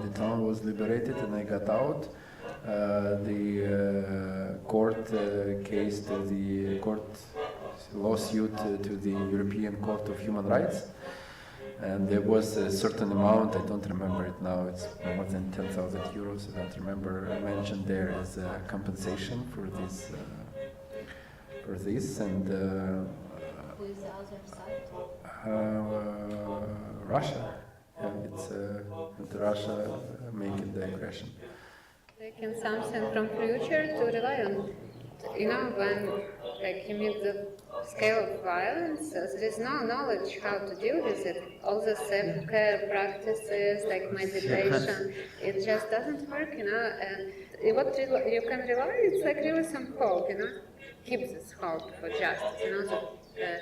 the town was liberated and I got out. The court case to the court lawsuit to the European Court of Human Rights, and there was a certain amount, I don't remember it now, it's more than 10,000 euros, I don't remember, mentioned there as a compensation for this and Who is the other side? Russia. Yeah, it's Russia making the aggression. Taking something from future to rely on. You know, when like you meet the scale of violence, there is no knowledge how to deal with it. All the self-care practices, like meditation, it just doesn't work, you know. And what you can rely, it's like really some hope, you know. Keep this hope for justice, you know. That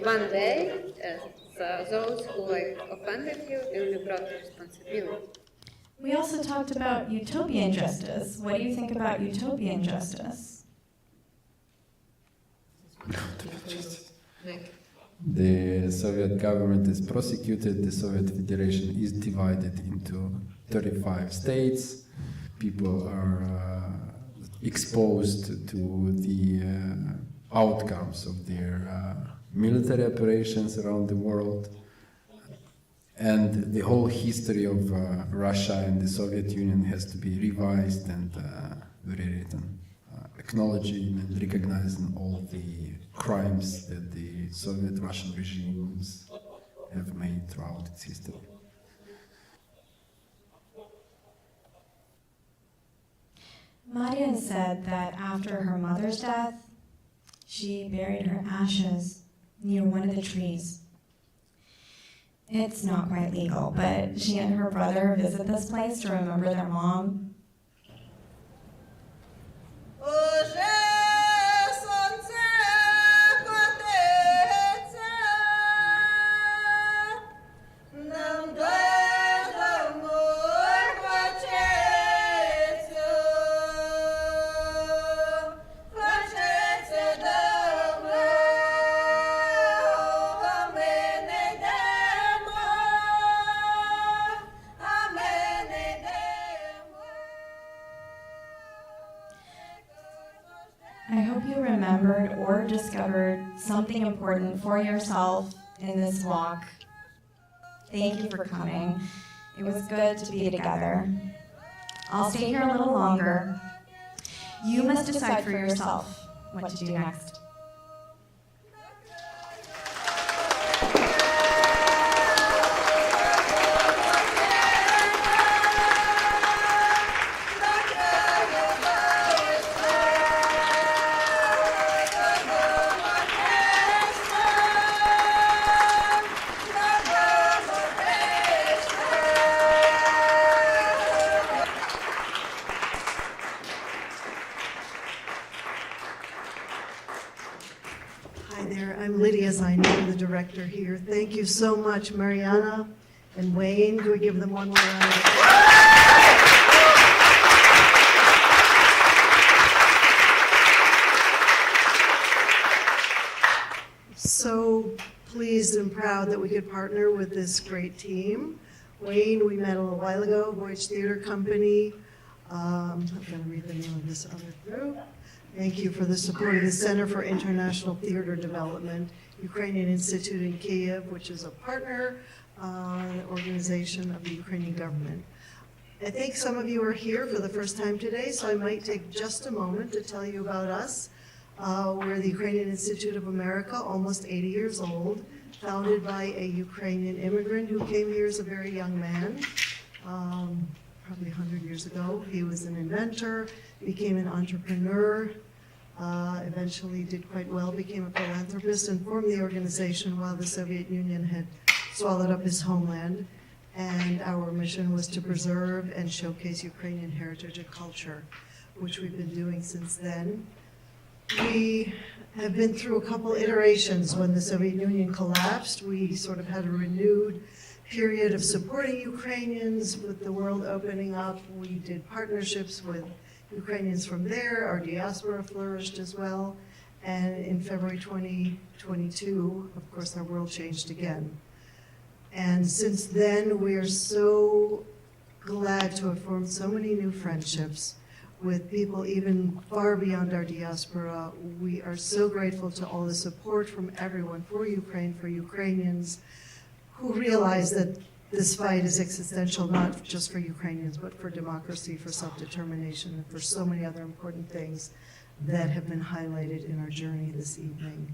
one day, those who like offended you will be brought to responsibility. We also talked about utopian justice. What do you think about utopian justice? The Soviet government is prosecuted, the Soviet Federation is divided into 35 states, people are exposed to the outcomes of their military operations around the world. And the whole history of Russia and the Soviet Union has to be revised and rewritten, acknowledging and recognizing all the crimes that the Soviet Russian regimes have made throughout its history. Marian said that after her mother's death, she buried her ashes near one of the trees. It's not quite legal, but she and her brother visit this place to remember their mom. I hope you remembered or discovered something important for yourself in this walk. Thank you for coming. It was good to be together. I'll stay here a little longer. You must decide for yourself what to do next. Here. Thank you so much, Marianna and Wayne. Can we give them one more round of applause? So pleased and proud that we could partner with this great team. Wayne, we met a little while ago, Voyage Theater Company. I'm going to read the name of this other group. Thank you for the support of the Center for International Theater Development, Ukrainian Institute in Kyiv, which is a partner organization of the Ukrainian government. I think some of you are here for the first time today, so I might take just a moment to tell you about us. We're the Ukrainian Institute of America, almost 80 years old, founded by a Ukrainian immigrant who came here as a very young man, probably 100 years ago. He was an inventor, became an entrepreneur, eventually did quite well, became a philanthropist, and formed the organization while the Soviet Union had swallowed up his homeland. and our mission was to preserve and showcase Ukrainian heritage and culture, which we've been doing since then. We have been through a couple iterations. When the Soviet Union collapsed, we sort of had a renewed period of supporting Ukrainians with the world opening up. We did partnerships with Ukrainians from there. Our diaspora flourished as well. And in February 2022, of course, our world changed again. And since then, we are so glad to have formed so many new friendships with people even far beyond our diaspora. We are so grateful to all the support from everyone for Ukraine, for Ukrainians, who realize that this fight is existential, not just for Ukrainians, but for democracy, for self-determination, and for so many other important things that have been highlighted in our journey this evening.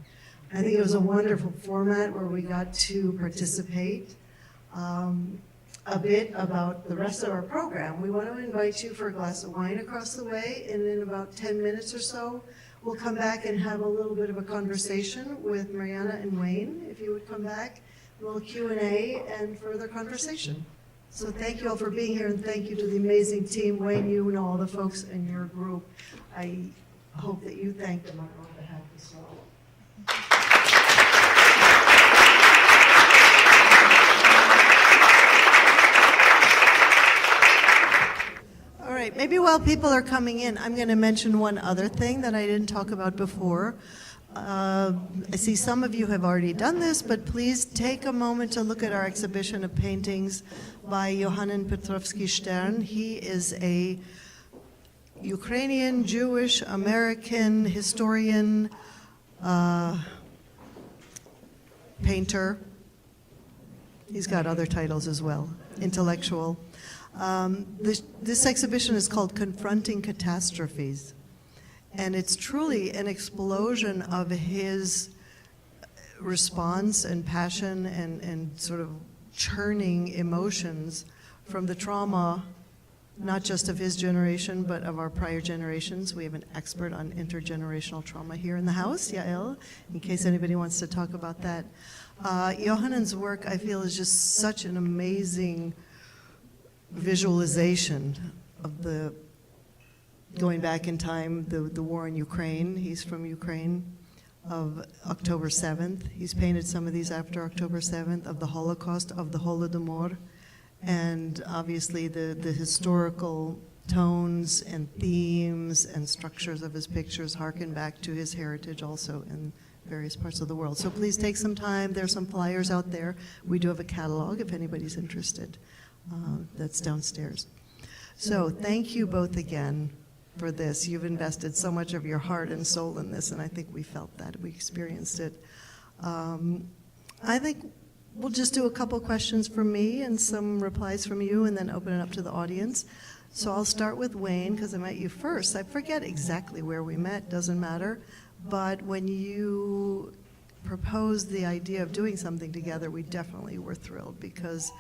I think it was a wonderful format where we got to participate. A bit about the rest of our program. We want to invite you for a glass of wine across the way, and in about 10 minutes or so, we'll come back and have a little bit of a conversation with Marianna and Wayne, if you would come back, a little Q&A and further conversation. So thank you all for being here, and thank you to the amazing team, Wayne, you and all the folks in your group. I hope that you thank them on behalf of us all. All right, maybe while people are coming in, I'm going to mention one other thing that I didn't talk about before. I see some of you have already done this, but please take a moment to look at our exhibition of paintings by Johann Petrovsky Stern. He is a Ukrainian, Jewish, American historian, painter. He's got other titles as well, intellectual. This exhibition is called Confronting Catastrophes, and it's truly an explosion of his response and passion and sort of churning emotions from the trauma, not just of his generation, but of our prior generations. We have an expert on intergenerational trauma here in the house, Yael, in case anybody wants to talk about that. Johann's work, I feel, is just such an amazing visualization of the going back in time, the war in Ukraine. He's from Ukraine, of October 7th. He's painted some of these after October 7th, of the Holocaust, of the Holodomor, and obviously the historical tones and themes and structures of his pictures harken back to his heritage also in various parts of the world. So please take some time. There's some flyers out there. We do have a catalog if anybody's interested. That's downstairs. So thank you both again for this. You've invested so much of your heart and soul in this, and I think we felt that. We experienced it. I think we'll just do a couple questions from me and some replies from you, and then open it up to the audience. So I'll start with Wayne, because I met you first. I forget exactly where we met, doesn't matter. But when you proposed the idea of doing something together, we definitely were thrilled, because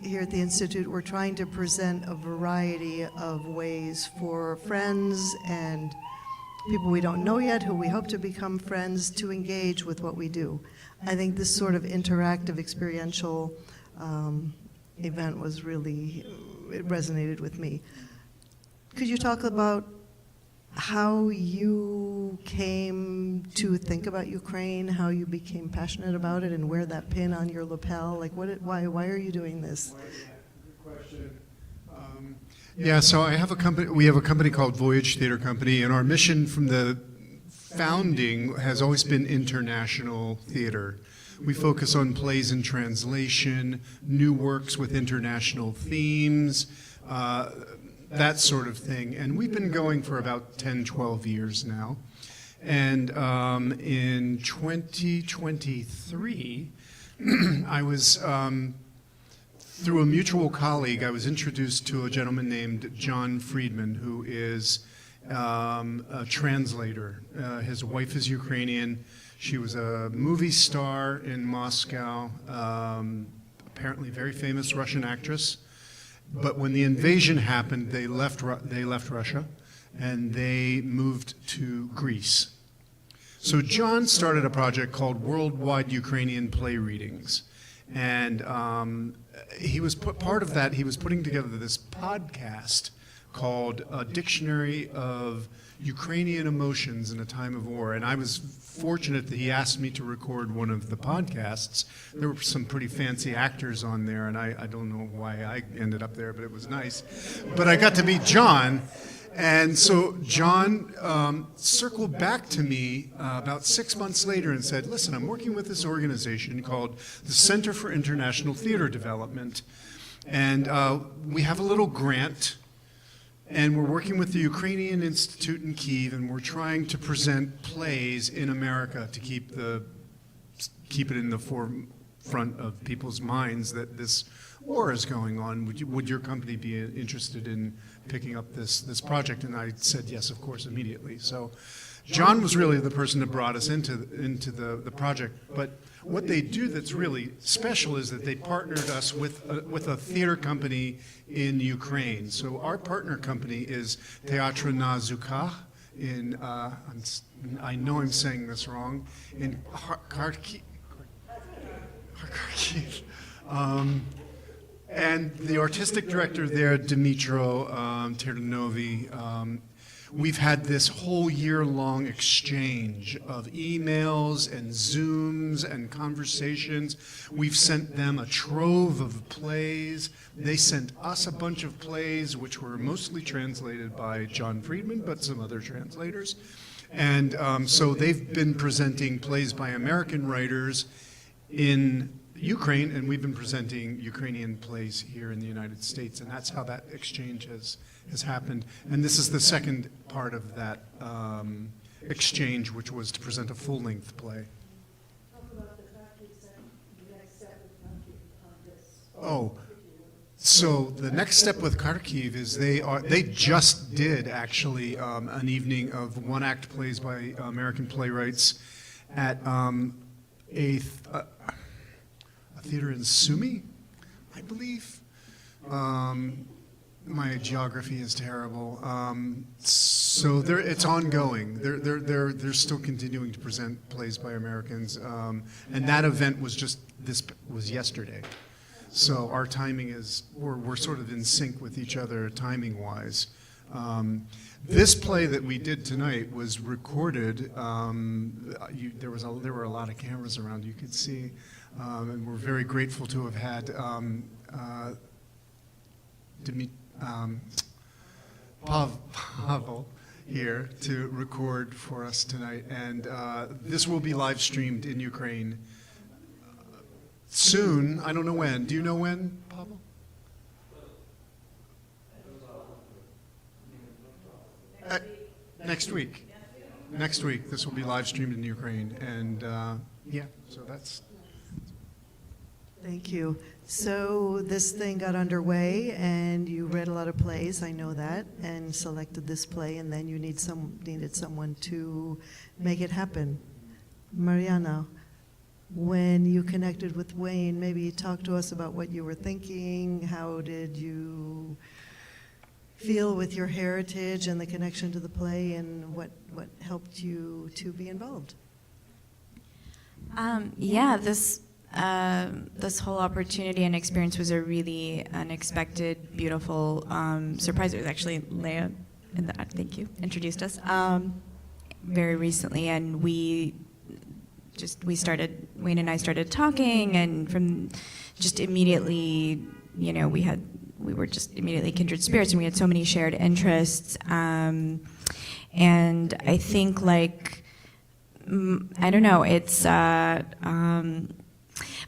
here at the Institute, we're trying to present a variety of ways for friends and people we don't know yet, who we hope to become friends, to engage with what we do. I think this sort of interactive, experiential event was really, it resonated with me. Could you talk about how you came to think about Ukraine, how you became passionate about it, and wear that pin on your lapel? Like, why are you doing this? Good question. So I have a company. We have a company called Voyage Theater Company, and our mission from the founding has always been international theater. We focus on plays in translation, new works with international themes, that sort of thing. And we've been going for about 10, 12 years now. And in 2023, I was, through a mutual colleague, I was introduced to a gentleman named John Friedman, who is a translator. His wife is Ukrainian. She was a movie star in Moscow, apparently a very famous Russian actress. But when the invasion happened, they left Russia, and they moved to Greece. So John started a project called Worldwide Ukrainian Play Readings. And he was part of that. He was putting together this podcast called A Dictionary of Ukrainian Emotions in a Time of War. And I was fortunate that he asked me to record one of the podcasts. There were some pretty fancy actors on there, and I don't know why I ended up there, but it was nice. But I got to meet John. And so John circled back to me about 6 months later and said, listen, I'm working with this organization called the Center for International Theater Development. And we have a little grant. And we're working with the Ukrainian Institute in Kyiv, and we're trying to present plays in America to keep it in the forefront of people's minds that this war is going on. Would your company be interested in picking up this project? And I said yes, of course, immediately. So John was really the person that brought us into the project. But what they do that's really special is that they partnered us with a theater company in Ukraine. So our partner company is Teatr na Zukah in, I know I'm saying this wrong, in Kharkiv. And the artistic director there, Dmitro Ternovi, we've had this whole year-long exchange of emails and Zooms and conversations. We've sent them a trove of plays. They sent us a bunch of plays, which were mostly translated by John Friedman, but some other translators. And so they've been presenting plays by American writers in Ukraine, and we've been presenting Ukrainian plays here in the United States, and that's how that exchange has happened. And this is the second part of that exchange, which was to present a full-length play. Talk about the next step on this. Oh, so the next step with Kharkiv is they just did actually an evening of one-act plays by American playwrights at a theater in Sumy, I believe. My geography is terrible. So it's ongoing. They're still continuing to present plays by Americans, and that event was yesterday. So our timing is we're sort of in sync with each other timing-wise. This play that we did tonight was recorded. There were a lot of cameras around. You could see. And we're very grateful to have had Pavel here to record for us tonight. And this will be live streamed in Ukraine soon. I don't know when. Do you know when, Pavel? Next week. Next week, this will be live streamed in Ukraine. And yeah, so that's... Thank you. So this thing got underway, and you read a lot of plays, I know that, and selected this play, and then you needed someone to make it happen. Marianna, when you connected with Wayne, maybe talk to us about what you were thinking. How did you feel with your heritage and the connection to the play, and what helped you to be involved? This whole opportunity and experience was a really unexpected, beautiful surprise. It was actually Leah, thank you, introduced us very recently, and Wayne and I started talking, and from just immediately, we were just immediately kindred spirits, and we had so many shared interests, and I think I don't know, it's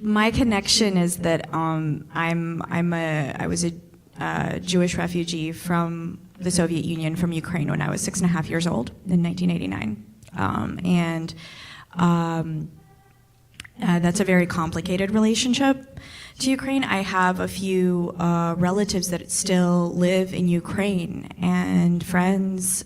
my connection is that I was a Jewish refugee from the Soviet Union, from Ukraine, when I was 6.5 years old in 1989, that's a very complicated relationship to Ukraine. I have a few relatives that still live in Ukraine and friends.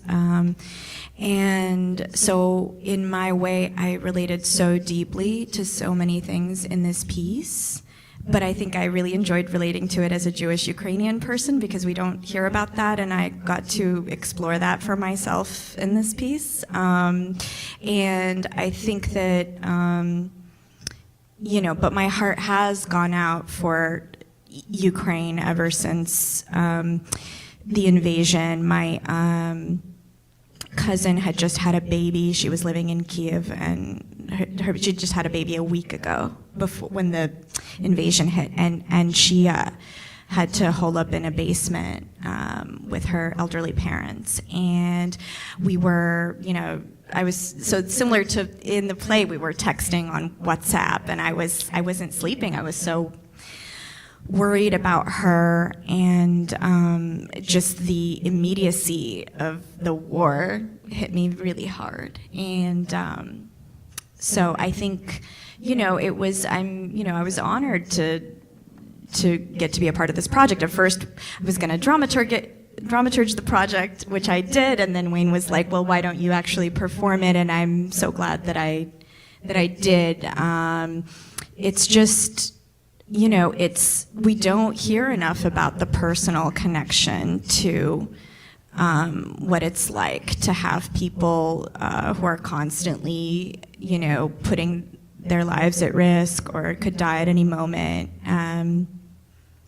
And so in my way, I related so deeply to so many things in this piece. But I think I really enjoyed relating to it as a Jewish Ukrainian person, because we don't hear about that, and I got to explore that for myself in this piece. And I think that but my heart has gone out for Ukraine ever since the invasion. My cousin had just had a baby. She was living in Kyiv, and she just had a baby a week ago before when the invasion hit, and she had to hole up in a basement with her elderly parents. And we were, I was so similar to in the play. We were texting on WhatsApp, and I wasn't sleeping. I was so worried about her, and just the immediacy of the war hit me really hard. And so I think, I was honored to get to be a part of this project. At first, I was going to dramaturge the project, which I did, and then Wayne was like, "Well, why don't you actually perform it?" And I'm so glad that I did. It's just, we don't hear enough about the personal connection to what it's like to have people who are constantly, putting their lives at risk or could die at any moment.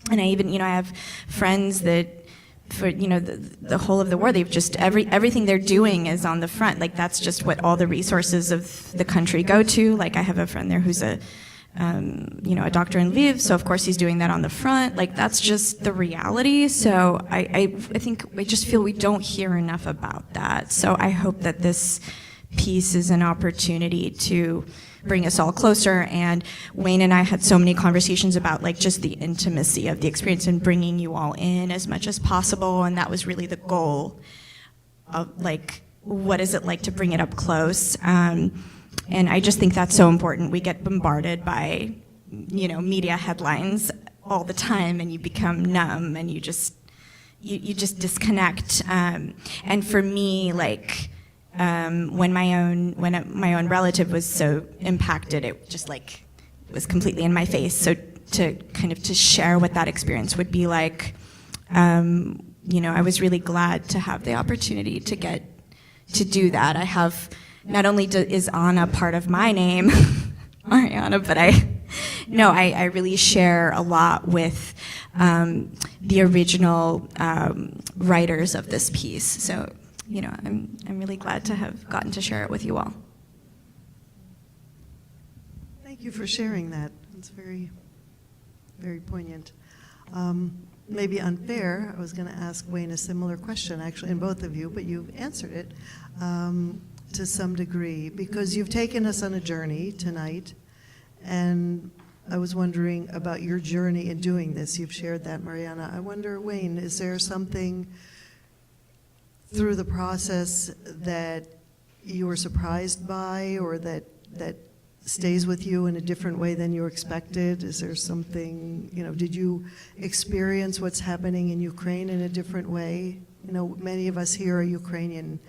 And I even, I have friends that for, the whole of the war, they've just, everything they're doing is on the front. Like, that's just what all the resources of the country go to. Like, I have a friend there who's a doctor in Lviv, so of course he's doing that on the front. Like, that's just the reality. So I think I just feel we don't hear enough about that. So I hope that this piece is an opportunity to bring us all closer. And Wayne and I had so many conversations about like just the intimacy of the experience and bringing you all in as much as possible. And that was really the goal of like, what is it like to bring it up close? And I just think that's so important. We get bombarded by, media headlines all the time, and you become numb, and you just disconnect. And for me, like, when my own relative was so impacted, it just like was completely in my face. So to share what that experience would be like, I was really glad to have the opportunity to get to do that. I have. Not only is Anna part of my name, Marianna, but I really share a lot with the original writers of this piece. So, I'm really glad to have gotten to share it with you all. Thank you for sharing that. It's very, very poignant. Maybe unfair, I was going to ask Wayne a similar question, actually, in both of you, but you've answered it. To some degree, because you've taken us on a journey tonight, and I was wondering about your journey in doing this. You've shared that, Marianna. I wonder, Wayne, is there something through the process that you were surprised by, or that stays with you in a different way than you expected? Is there something, did you experience what's happening in Ukraine in a different way? Many of us here are Ukrainian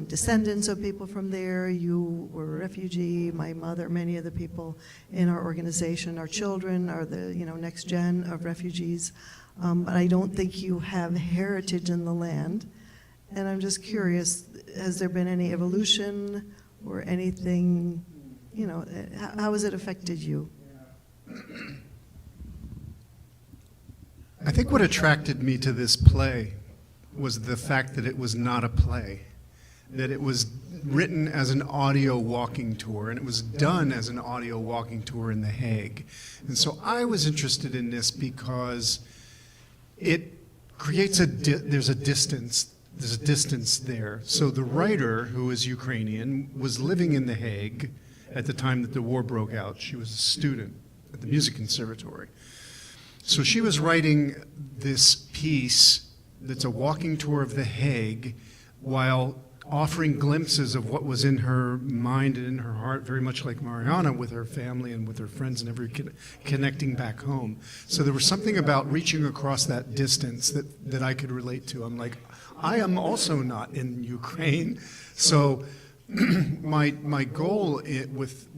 descendants of people from there. You were a refugee, my mother, many of the people in our organization, our children are the next gen of refugees. But I don't think you have heritage in the land. And I'm just curious, has there been any evolution or anything, how has it affected you? I think what attracted me to this play was the fact that it was not a play, that it was written as an audio walking tour, and it was done as an audio walking tour in The Hague. And so I was interested in this because it creates there's a distance there. So the writer, who is Ukrainian, was living in The Hague at the time that the war broke out. She was a student at the Music Conservatory. So she was writing this piece that's a walking tour of The Hague while offering glimpses of what was in her mind and in her heart, very much like Marianna, with her family and with her friends and connecting back home. So there was something about reaching across that distance that I could relate to. I'm like, I am also not in Ukraine. So my goal with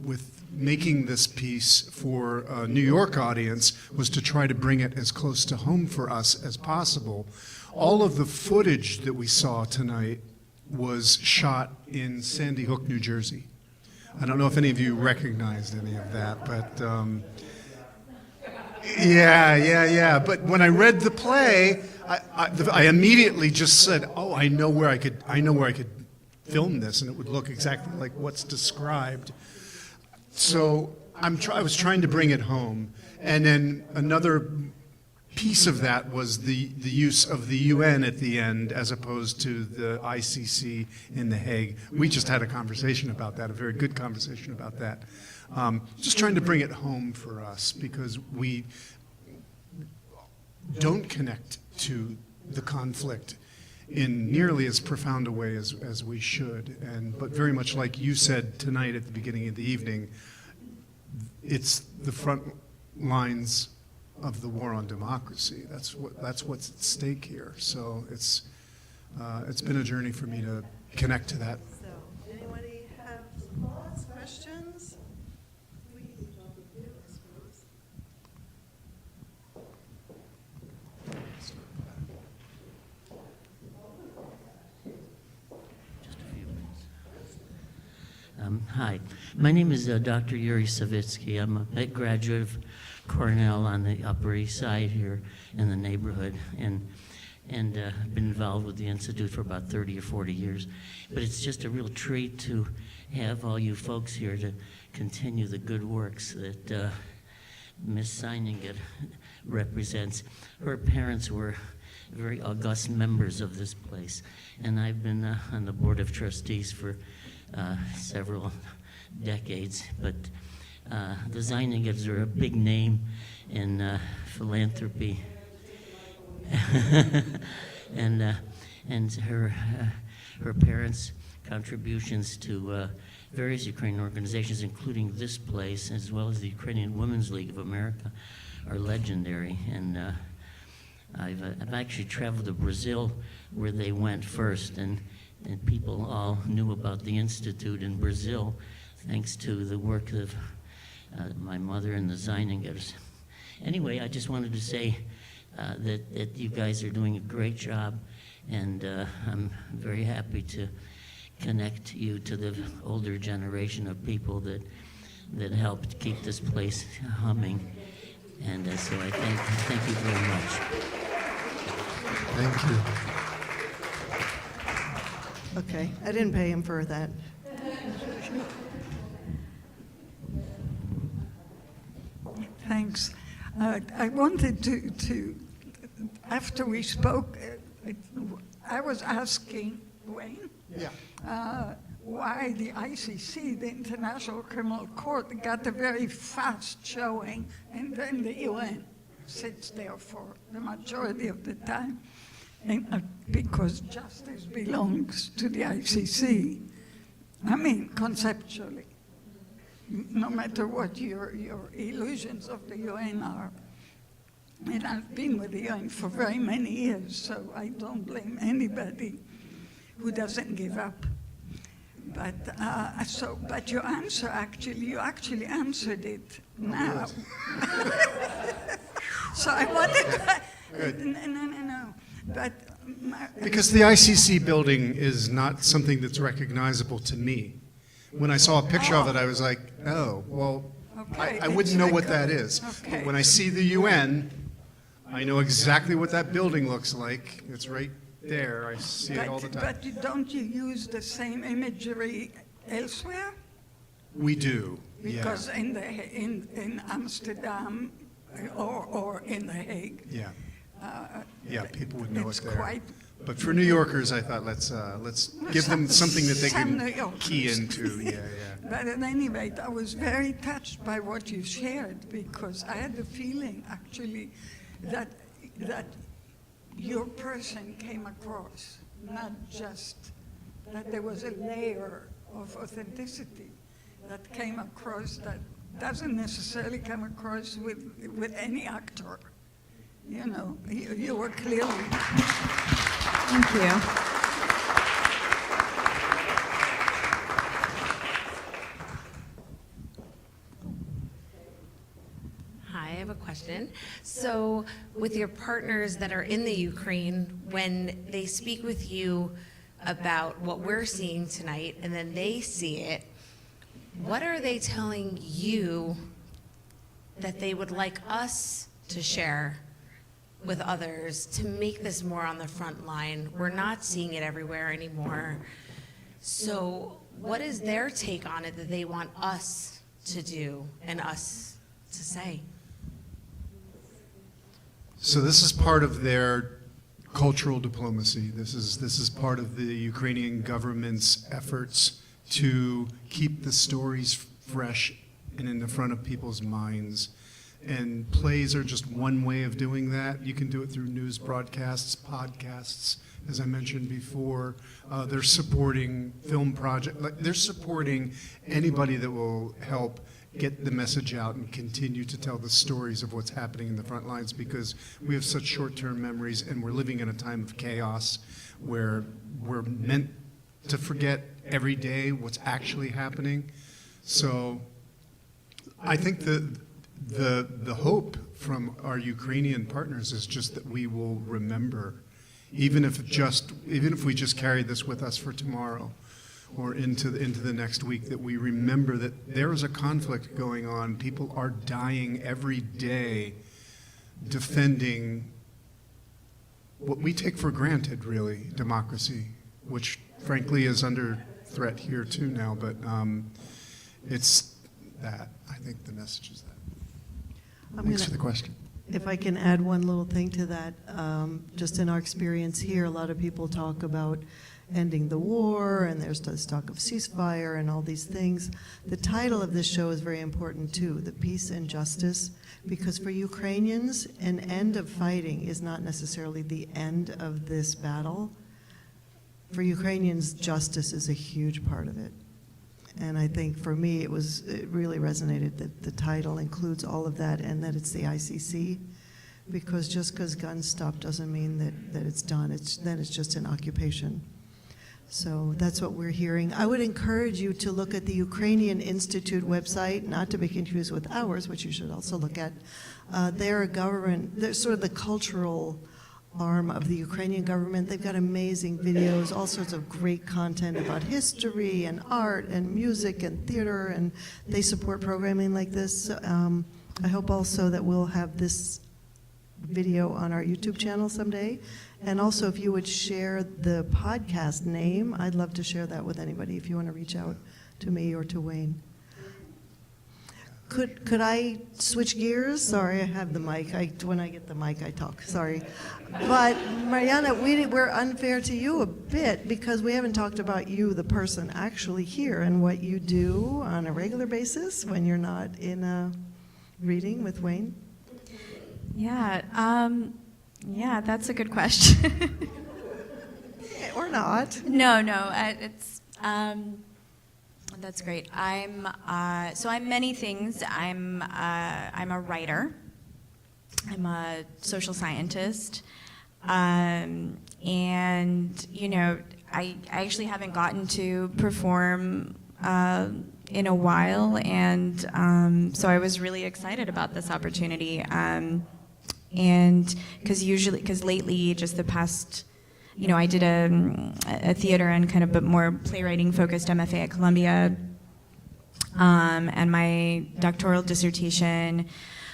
making this piece for a New York audience was to try to bring it as close to home for us as possible. All of the footage that we saw tonight was shot in Sandy Hook, New Jersey. I don't know if any of you recognized any of that, but yeah. But when I read the play, I immediately just said, "Oh, I know where I could film this, and it would look exactly like what's described." So I was trying to bring it home, and then another piece of that was the use of the UN at the end as opposed to the ICC in The Hague. We just had a conversation about that, a very good conversation about that. Just trying to bring it home for us because we don't connect to the conflict in nearly as profound a way as we should. But very much like you said tonight at the beginning of the evening, it's the front lines of the war on democracy. That's what's at stake here. So it's been a journey for me to connect to that. So, anybody have some thoughts, questions? Please, I suppose. Hi, my name is Dr. Yuri Savitsky. I'm a graduate of Cornell on the Upper East Side here in the neighborhood, and I've been involved with the Institute for about 30 or 40 years. But it's just a real treat to have all you folks here to continue the good works that Miss Seininger represents. Her parents were very august members of this place, and I've been on the Board of Trustees for several decades, but the Seiningers are a big name in philanthropy, and her parents' contributions to various Ukrainian organizations, including this place, as well as the Ukrainian Women's League of America, are legendary. And I've actually traveled to Brazil, where they went first, and people all knew about the Institute in Brazil, thanks to the work of my mother and the Seiningers. Anyway, I just wanted to say that you guys are doing a great job, and I'm very happy to connect you to the older generation of people that helped keep this place humming. And so I thank you very much. Thank you. Okay, I didn't pay him for that. Thanks. I wanted to after we spoke, I was asking Wayne why the ICC, the International Criminal Court, got a very fast showing, and then the UN sits there for the majority of the time, and, because justice belongs to the ICC. I mean, conceptually, no matter what your illusions of the UN are. And I've been with the UN for very many years, so I don't blame anybody who doesn't give up. But but your answer you actually answered it now. So I wanted no. But because the ICC building is not something that's recognizable to me. When I saw a picture of it, I was like, oh, well, okay, I wouldn't know what that is. Okay. When I see the UN, I know exactly what that building looks like. It's right there. I see it all the time. But don't you use the same imagery elsewhere? We do, Because in Amsterdam or in The Hague. Yeah, people would know it's it there. quite. But for New Yorkers, I thought let's give them something that they Some can New Yorkers. key into. Yeah. But at any rate, I was very touched by what you shared, because I had the feeling actually that your person came across, not just that there was a layer of authenticity that came across that doesn't necessarily come across with any actor. You know, you were clearly. Thank you. Hi, I have a question. So with your partners that are in the Ukraine, when they speak with you about what we're seeing tonight and then they see it, what are they telling you that they would like us to share with others to make this more on the front line? We're not seeing it everywhere anymore. So what is their take on it that they want us to do and us to say? So this is part of their cultural diplomacy. This is part of the Ukrainian government's efforts to keep the stories fresh and in the front of people's minds. And plays are just one way of doing that. You can do it through news broadcasts, podcasts, as I mentioned before. They're supporting film projects. They're supporting anybody that will help get the message out and continue to tell the stories of what's happening in the front lines, because we have such short-term memories and we're living in a time of chaos where we're meant to forget every day what's actually happening. So I think the hope from our Ukrainian partners is just that we will remember, even if we just carry this with us for tomorrow or into the next week, that we remember that there is a conflict going on. People are dying every day defending what we take for granted, really, democracy, which frankly is under threat here too now, but it's that. I think the message is that. Thanks for the question. If I can add one little thing to that, just in our experience here, a lot of people talk about ending the war, and there's this talk of ceasefire and all these things. The title of this show is very important too, The Peace and Justice, because for Ukrainians, an end of fighting is not necessarily the end of this battle. For Ukrainians, justice is a huge part of it. And I think for me, it really resonated that the title includes all of that and that it's the ICC, because just because guns stop doesn't mean that it's done. Then it's just an occupation. So that's what we're hearing. I would encourage you to look at the Ukrainian Institute website, not to be confused with ours, which you should also look at. They're a government, they're sort of the cultural arm of the Ukrainian government. They've got amazing videos, all sorts of great content about history and art and music and theater, and they support programming like this. I hope also that we'll have this video on our YouTube channel someday. And also, if you would share the podcast name, I'd love to share that with anybody if you want to reach out to me or to Wayne. Could I switch gears? Sorry, I have the mic. When I get the mic, I talk. Sorry. But Marianna, we're unfair to you a bit because we haven't talked about you, the person actually here, and what you do on a regular basis when you're not in a reading with Wayne. Yeah, that's a good question. Or not. No, it's that's great. I'm many things. I'm a writer. I'm a social scientist, and I actually haven't gotten to perform in a while, and so I was really excited about this opportunity. And because lately, just the past, I did a theater and kind of but more playwriting focused MFA at Columbia, and my doctoral dissertation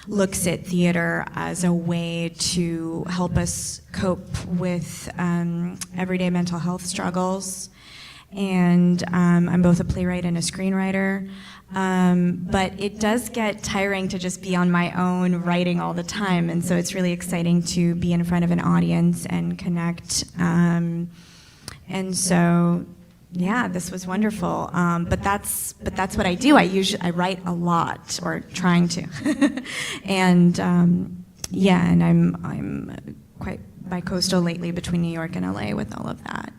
looks at theater as a way to help us cope with everyday mental health struggles. And I'm both a playwright and a screenwriter. But it does get tiring to just be on my own writing all the time, and so it's really exciting to be in front of an audience and connect. And so, yeah, this was wonderful. But that's what I do. I write a lot, or trying to, and and I'm quite bi-coastal lately between New York and LA with all of that.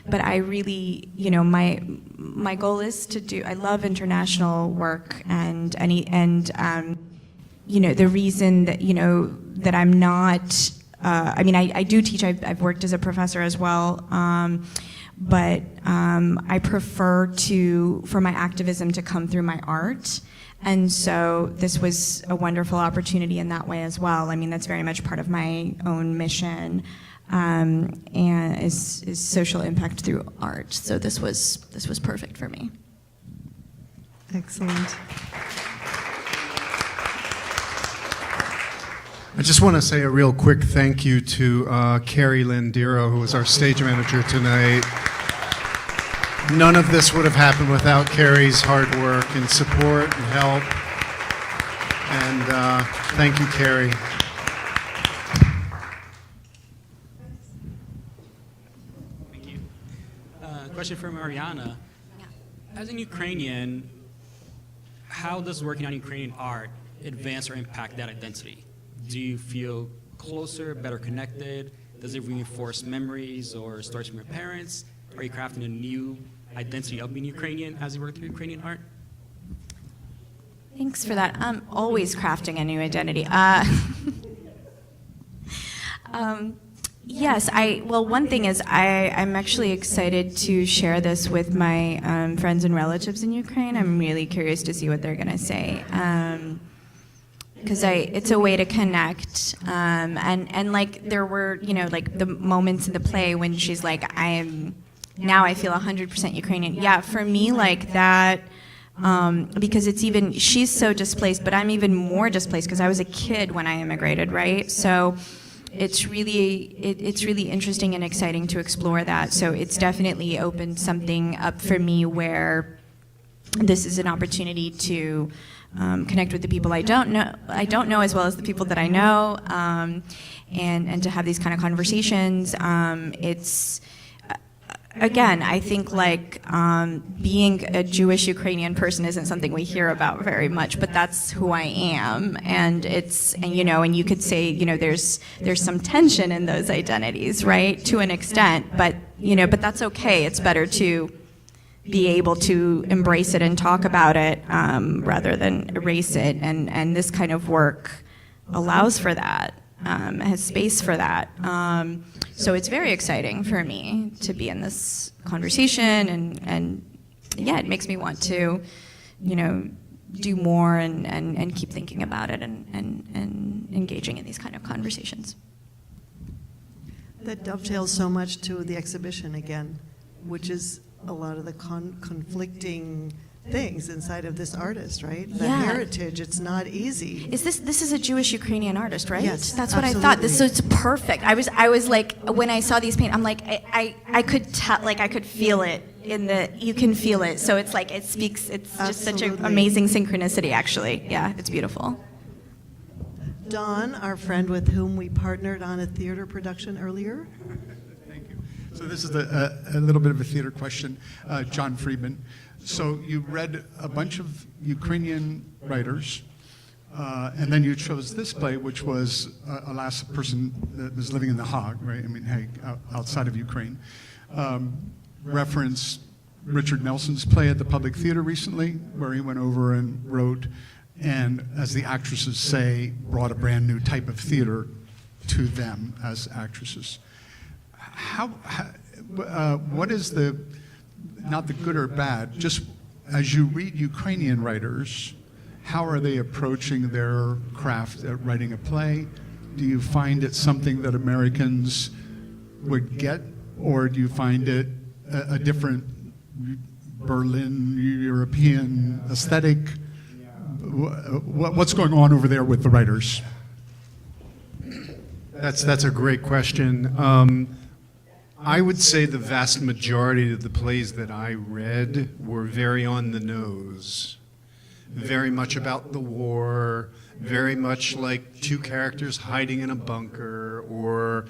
But I really, my goal is to do, I love international work and the reason that, that I'm not, I do teach, I've worked as a professor as well, but I prefer for my activism to come through my art. And so this was a wonderful opportunity in that way as well. That's very much part of my own mission, and is social impact through art. So this was perfect for me. Excellent. I just want to say a real quick thank you to Keri Landeiro, who was our stage manager tonight. None of this would have happened without Keri's hard work and support and help. And thank you, Keri. Thank you. Question for Marianna. As an Ukrainian, how does working on Ukrainian art advance or impact that identity? Do you feel closer, better connected? Does it reinforce memories or stories from your parents? Are you crafting a new identity of being Ukrainian as you work through Ukrainian art? Thanks for that. I'm always crafting a new identity. Yes, well, one thing is I'm actually excited to share this with my friends and relatives in Ukraine. I'm really curious to see what they're going to say. Because it's a way to connect, and like there were, like the moments in the play when she's like, now I feel 100% Ukrainian. Yeah, for me, like that, because she's so displaced, but I'm even more displaced because I was a kid when I immigrated, right? So it's really interesting and exciting to explore that. So it's definitely opened something up for me where this is an opportunity to connect with the people I don't know as well as the people that I know, and to have these kind of conversations. It's again, I think like being a Jewish Ukrainian person isn't something we hear about very much, but that's who I am, and and you could say there's some tension in those identities, right, to an extent, but but that's okay. It's better to be able to embrace it and talk about it rather than erase it. And this kind of work allows for that, has space for that. So it's very exciting for me to be in this conversation, and yeah, it makes me want to, do more and keep thinking about it and engaging in these kind of conversations. That dovetails so much to the exhibition again, which is a lot of the conflicting things inside of this artist, right? The heritage, it's not easy. This is a Jewish Ukrainian artist, right? Yes, that's what absolutely. I thought. This is perfect. I was like, when I saw these paint, I'm like, I could tell, like I could feel it you can feel it. So it's like it speaks. It's just such an amazing synchronicity. Actually, yeah, it's beautiful. Don, our friend with whom we partnered on a theater production earlier. So this is a little bit of a theater question, John Friedman. So you read a bunch of Ukrainian writers, and then you chose this play, which was a last person that was living in the Hague, right? I mean, Hague, outside of Ukraine. Reference Richard Nelson's play at the Public Theater recently, where he went over and wrote, and as the actresses say, brought a brand new type of theater to them as actresses. What is not the good or bad, just as you read Ukrainian writers, how are they approaching their craft at writing a play? Do you find it something that Americans would get, or do you find it a different Berlin, European aesthetic? What's going on over there with the writers? That's a great question. I would say the vast majority of the plays that I read were very on the nose, very much about the war, very much like two characters hiding in a bunker, or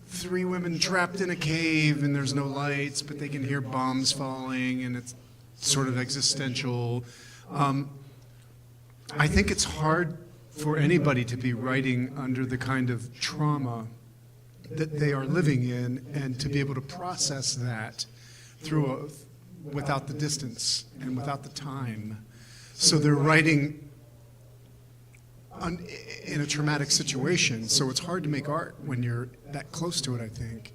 three women trapped in a cave and there's no lights, but they can hear bombs falling, and it's sort of existential. I think it's hard for anybody to be writing under the kind of trauma that they are living in, and to be able to process that without the distance and without the time. So they're writing in a traumatic situation, so it's hard to make art when you're that close to it, I think.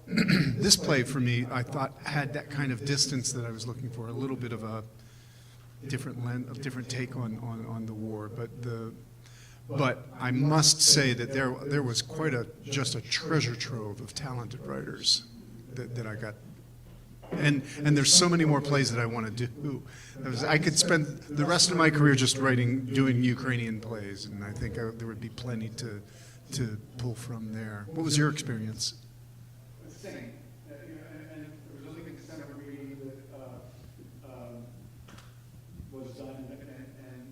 This play, for me, I thought had that kind of distance that I was looking for, a little bit of a different take on the war, but I must say that there was quite just a treasure trove of talented writers that I got And there's so many more plays that I want to do. I could spend the rest of my career just doing Ukrainian plays, and I think there would be plenty to pull from there. What was your experience? The same. And there was only the extent of a reading that was done,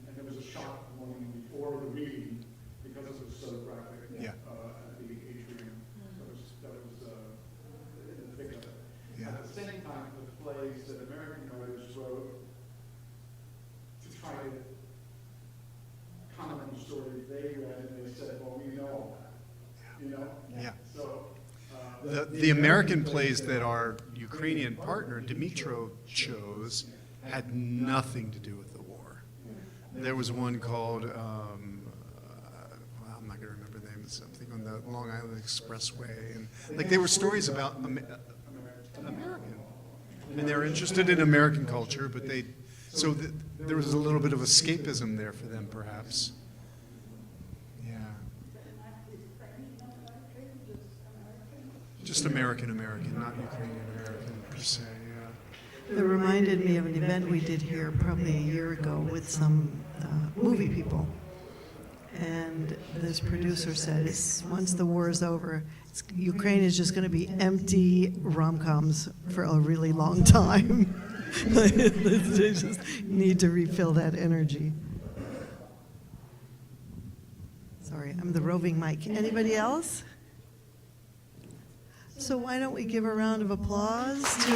and there was a shock warning before the reading because it was so graphic at the atrium. That was in the thick of it. Yeah. At the same time, the plays that American writers wrote to try to comment on the story they read, and they said, well, we know all that. You know? Yeah. So, The American plays that our Ukrainian partner, Dmytro, chose had nothing to do with the war. There was one called, well, I'm not going to remember the name, it's something on the Long Island Expressway. And like they were stories about American. And they're interested in American culture, but there was a little bit of escapism there for them, perhaps. Yeah. Just American, not Ukrainian-American per se, yeah. It reminded me of an event we did here probably a year ago with some movie people. And this producer said, once the war is over, Ukraine is just going to be empty rom-coms for a really long time. They just need to refill that energy. Sorry, I'm the roving mic. Anybody else? So why don't we give a round of applause to...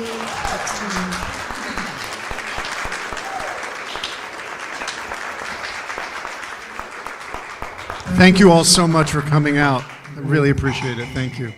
Thank you all so much for coming out. I really appreciate it. Thank you.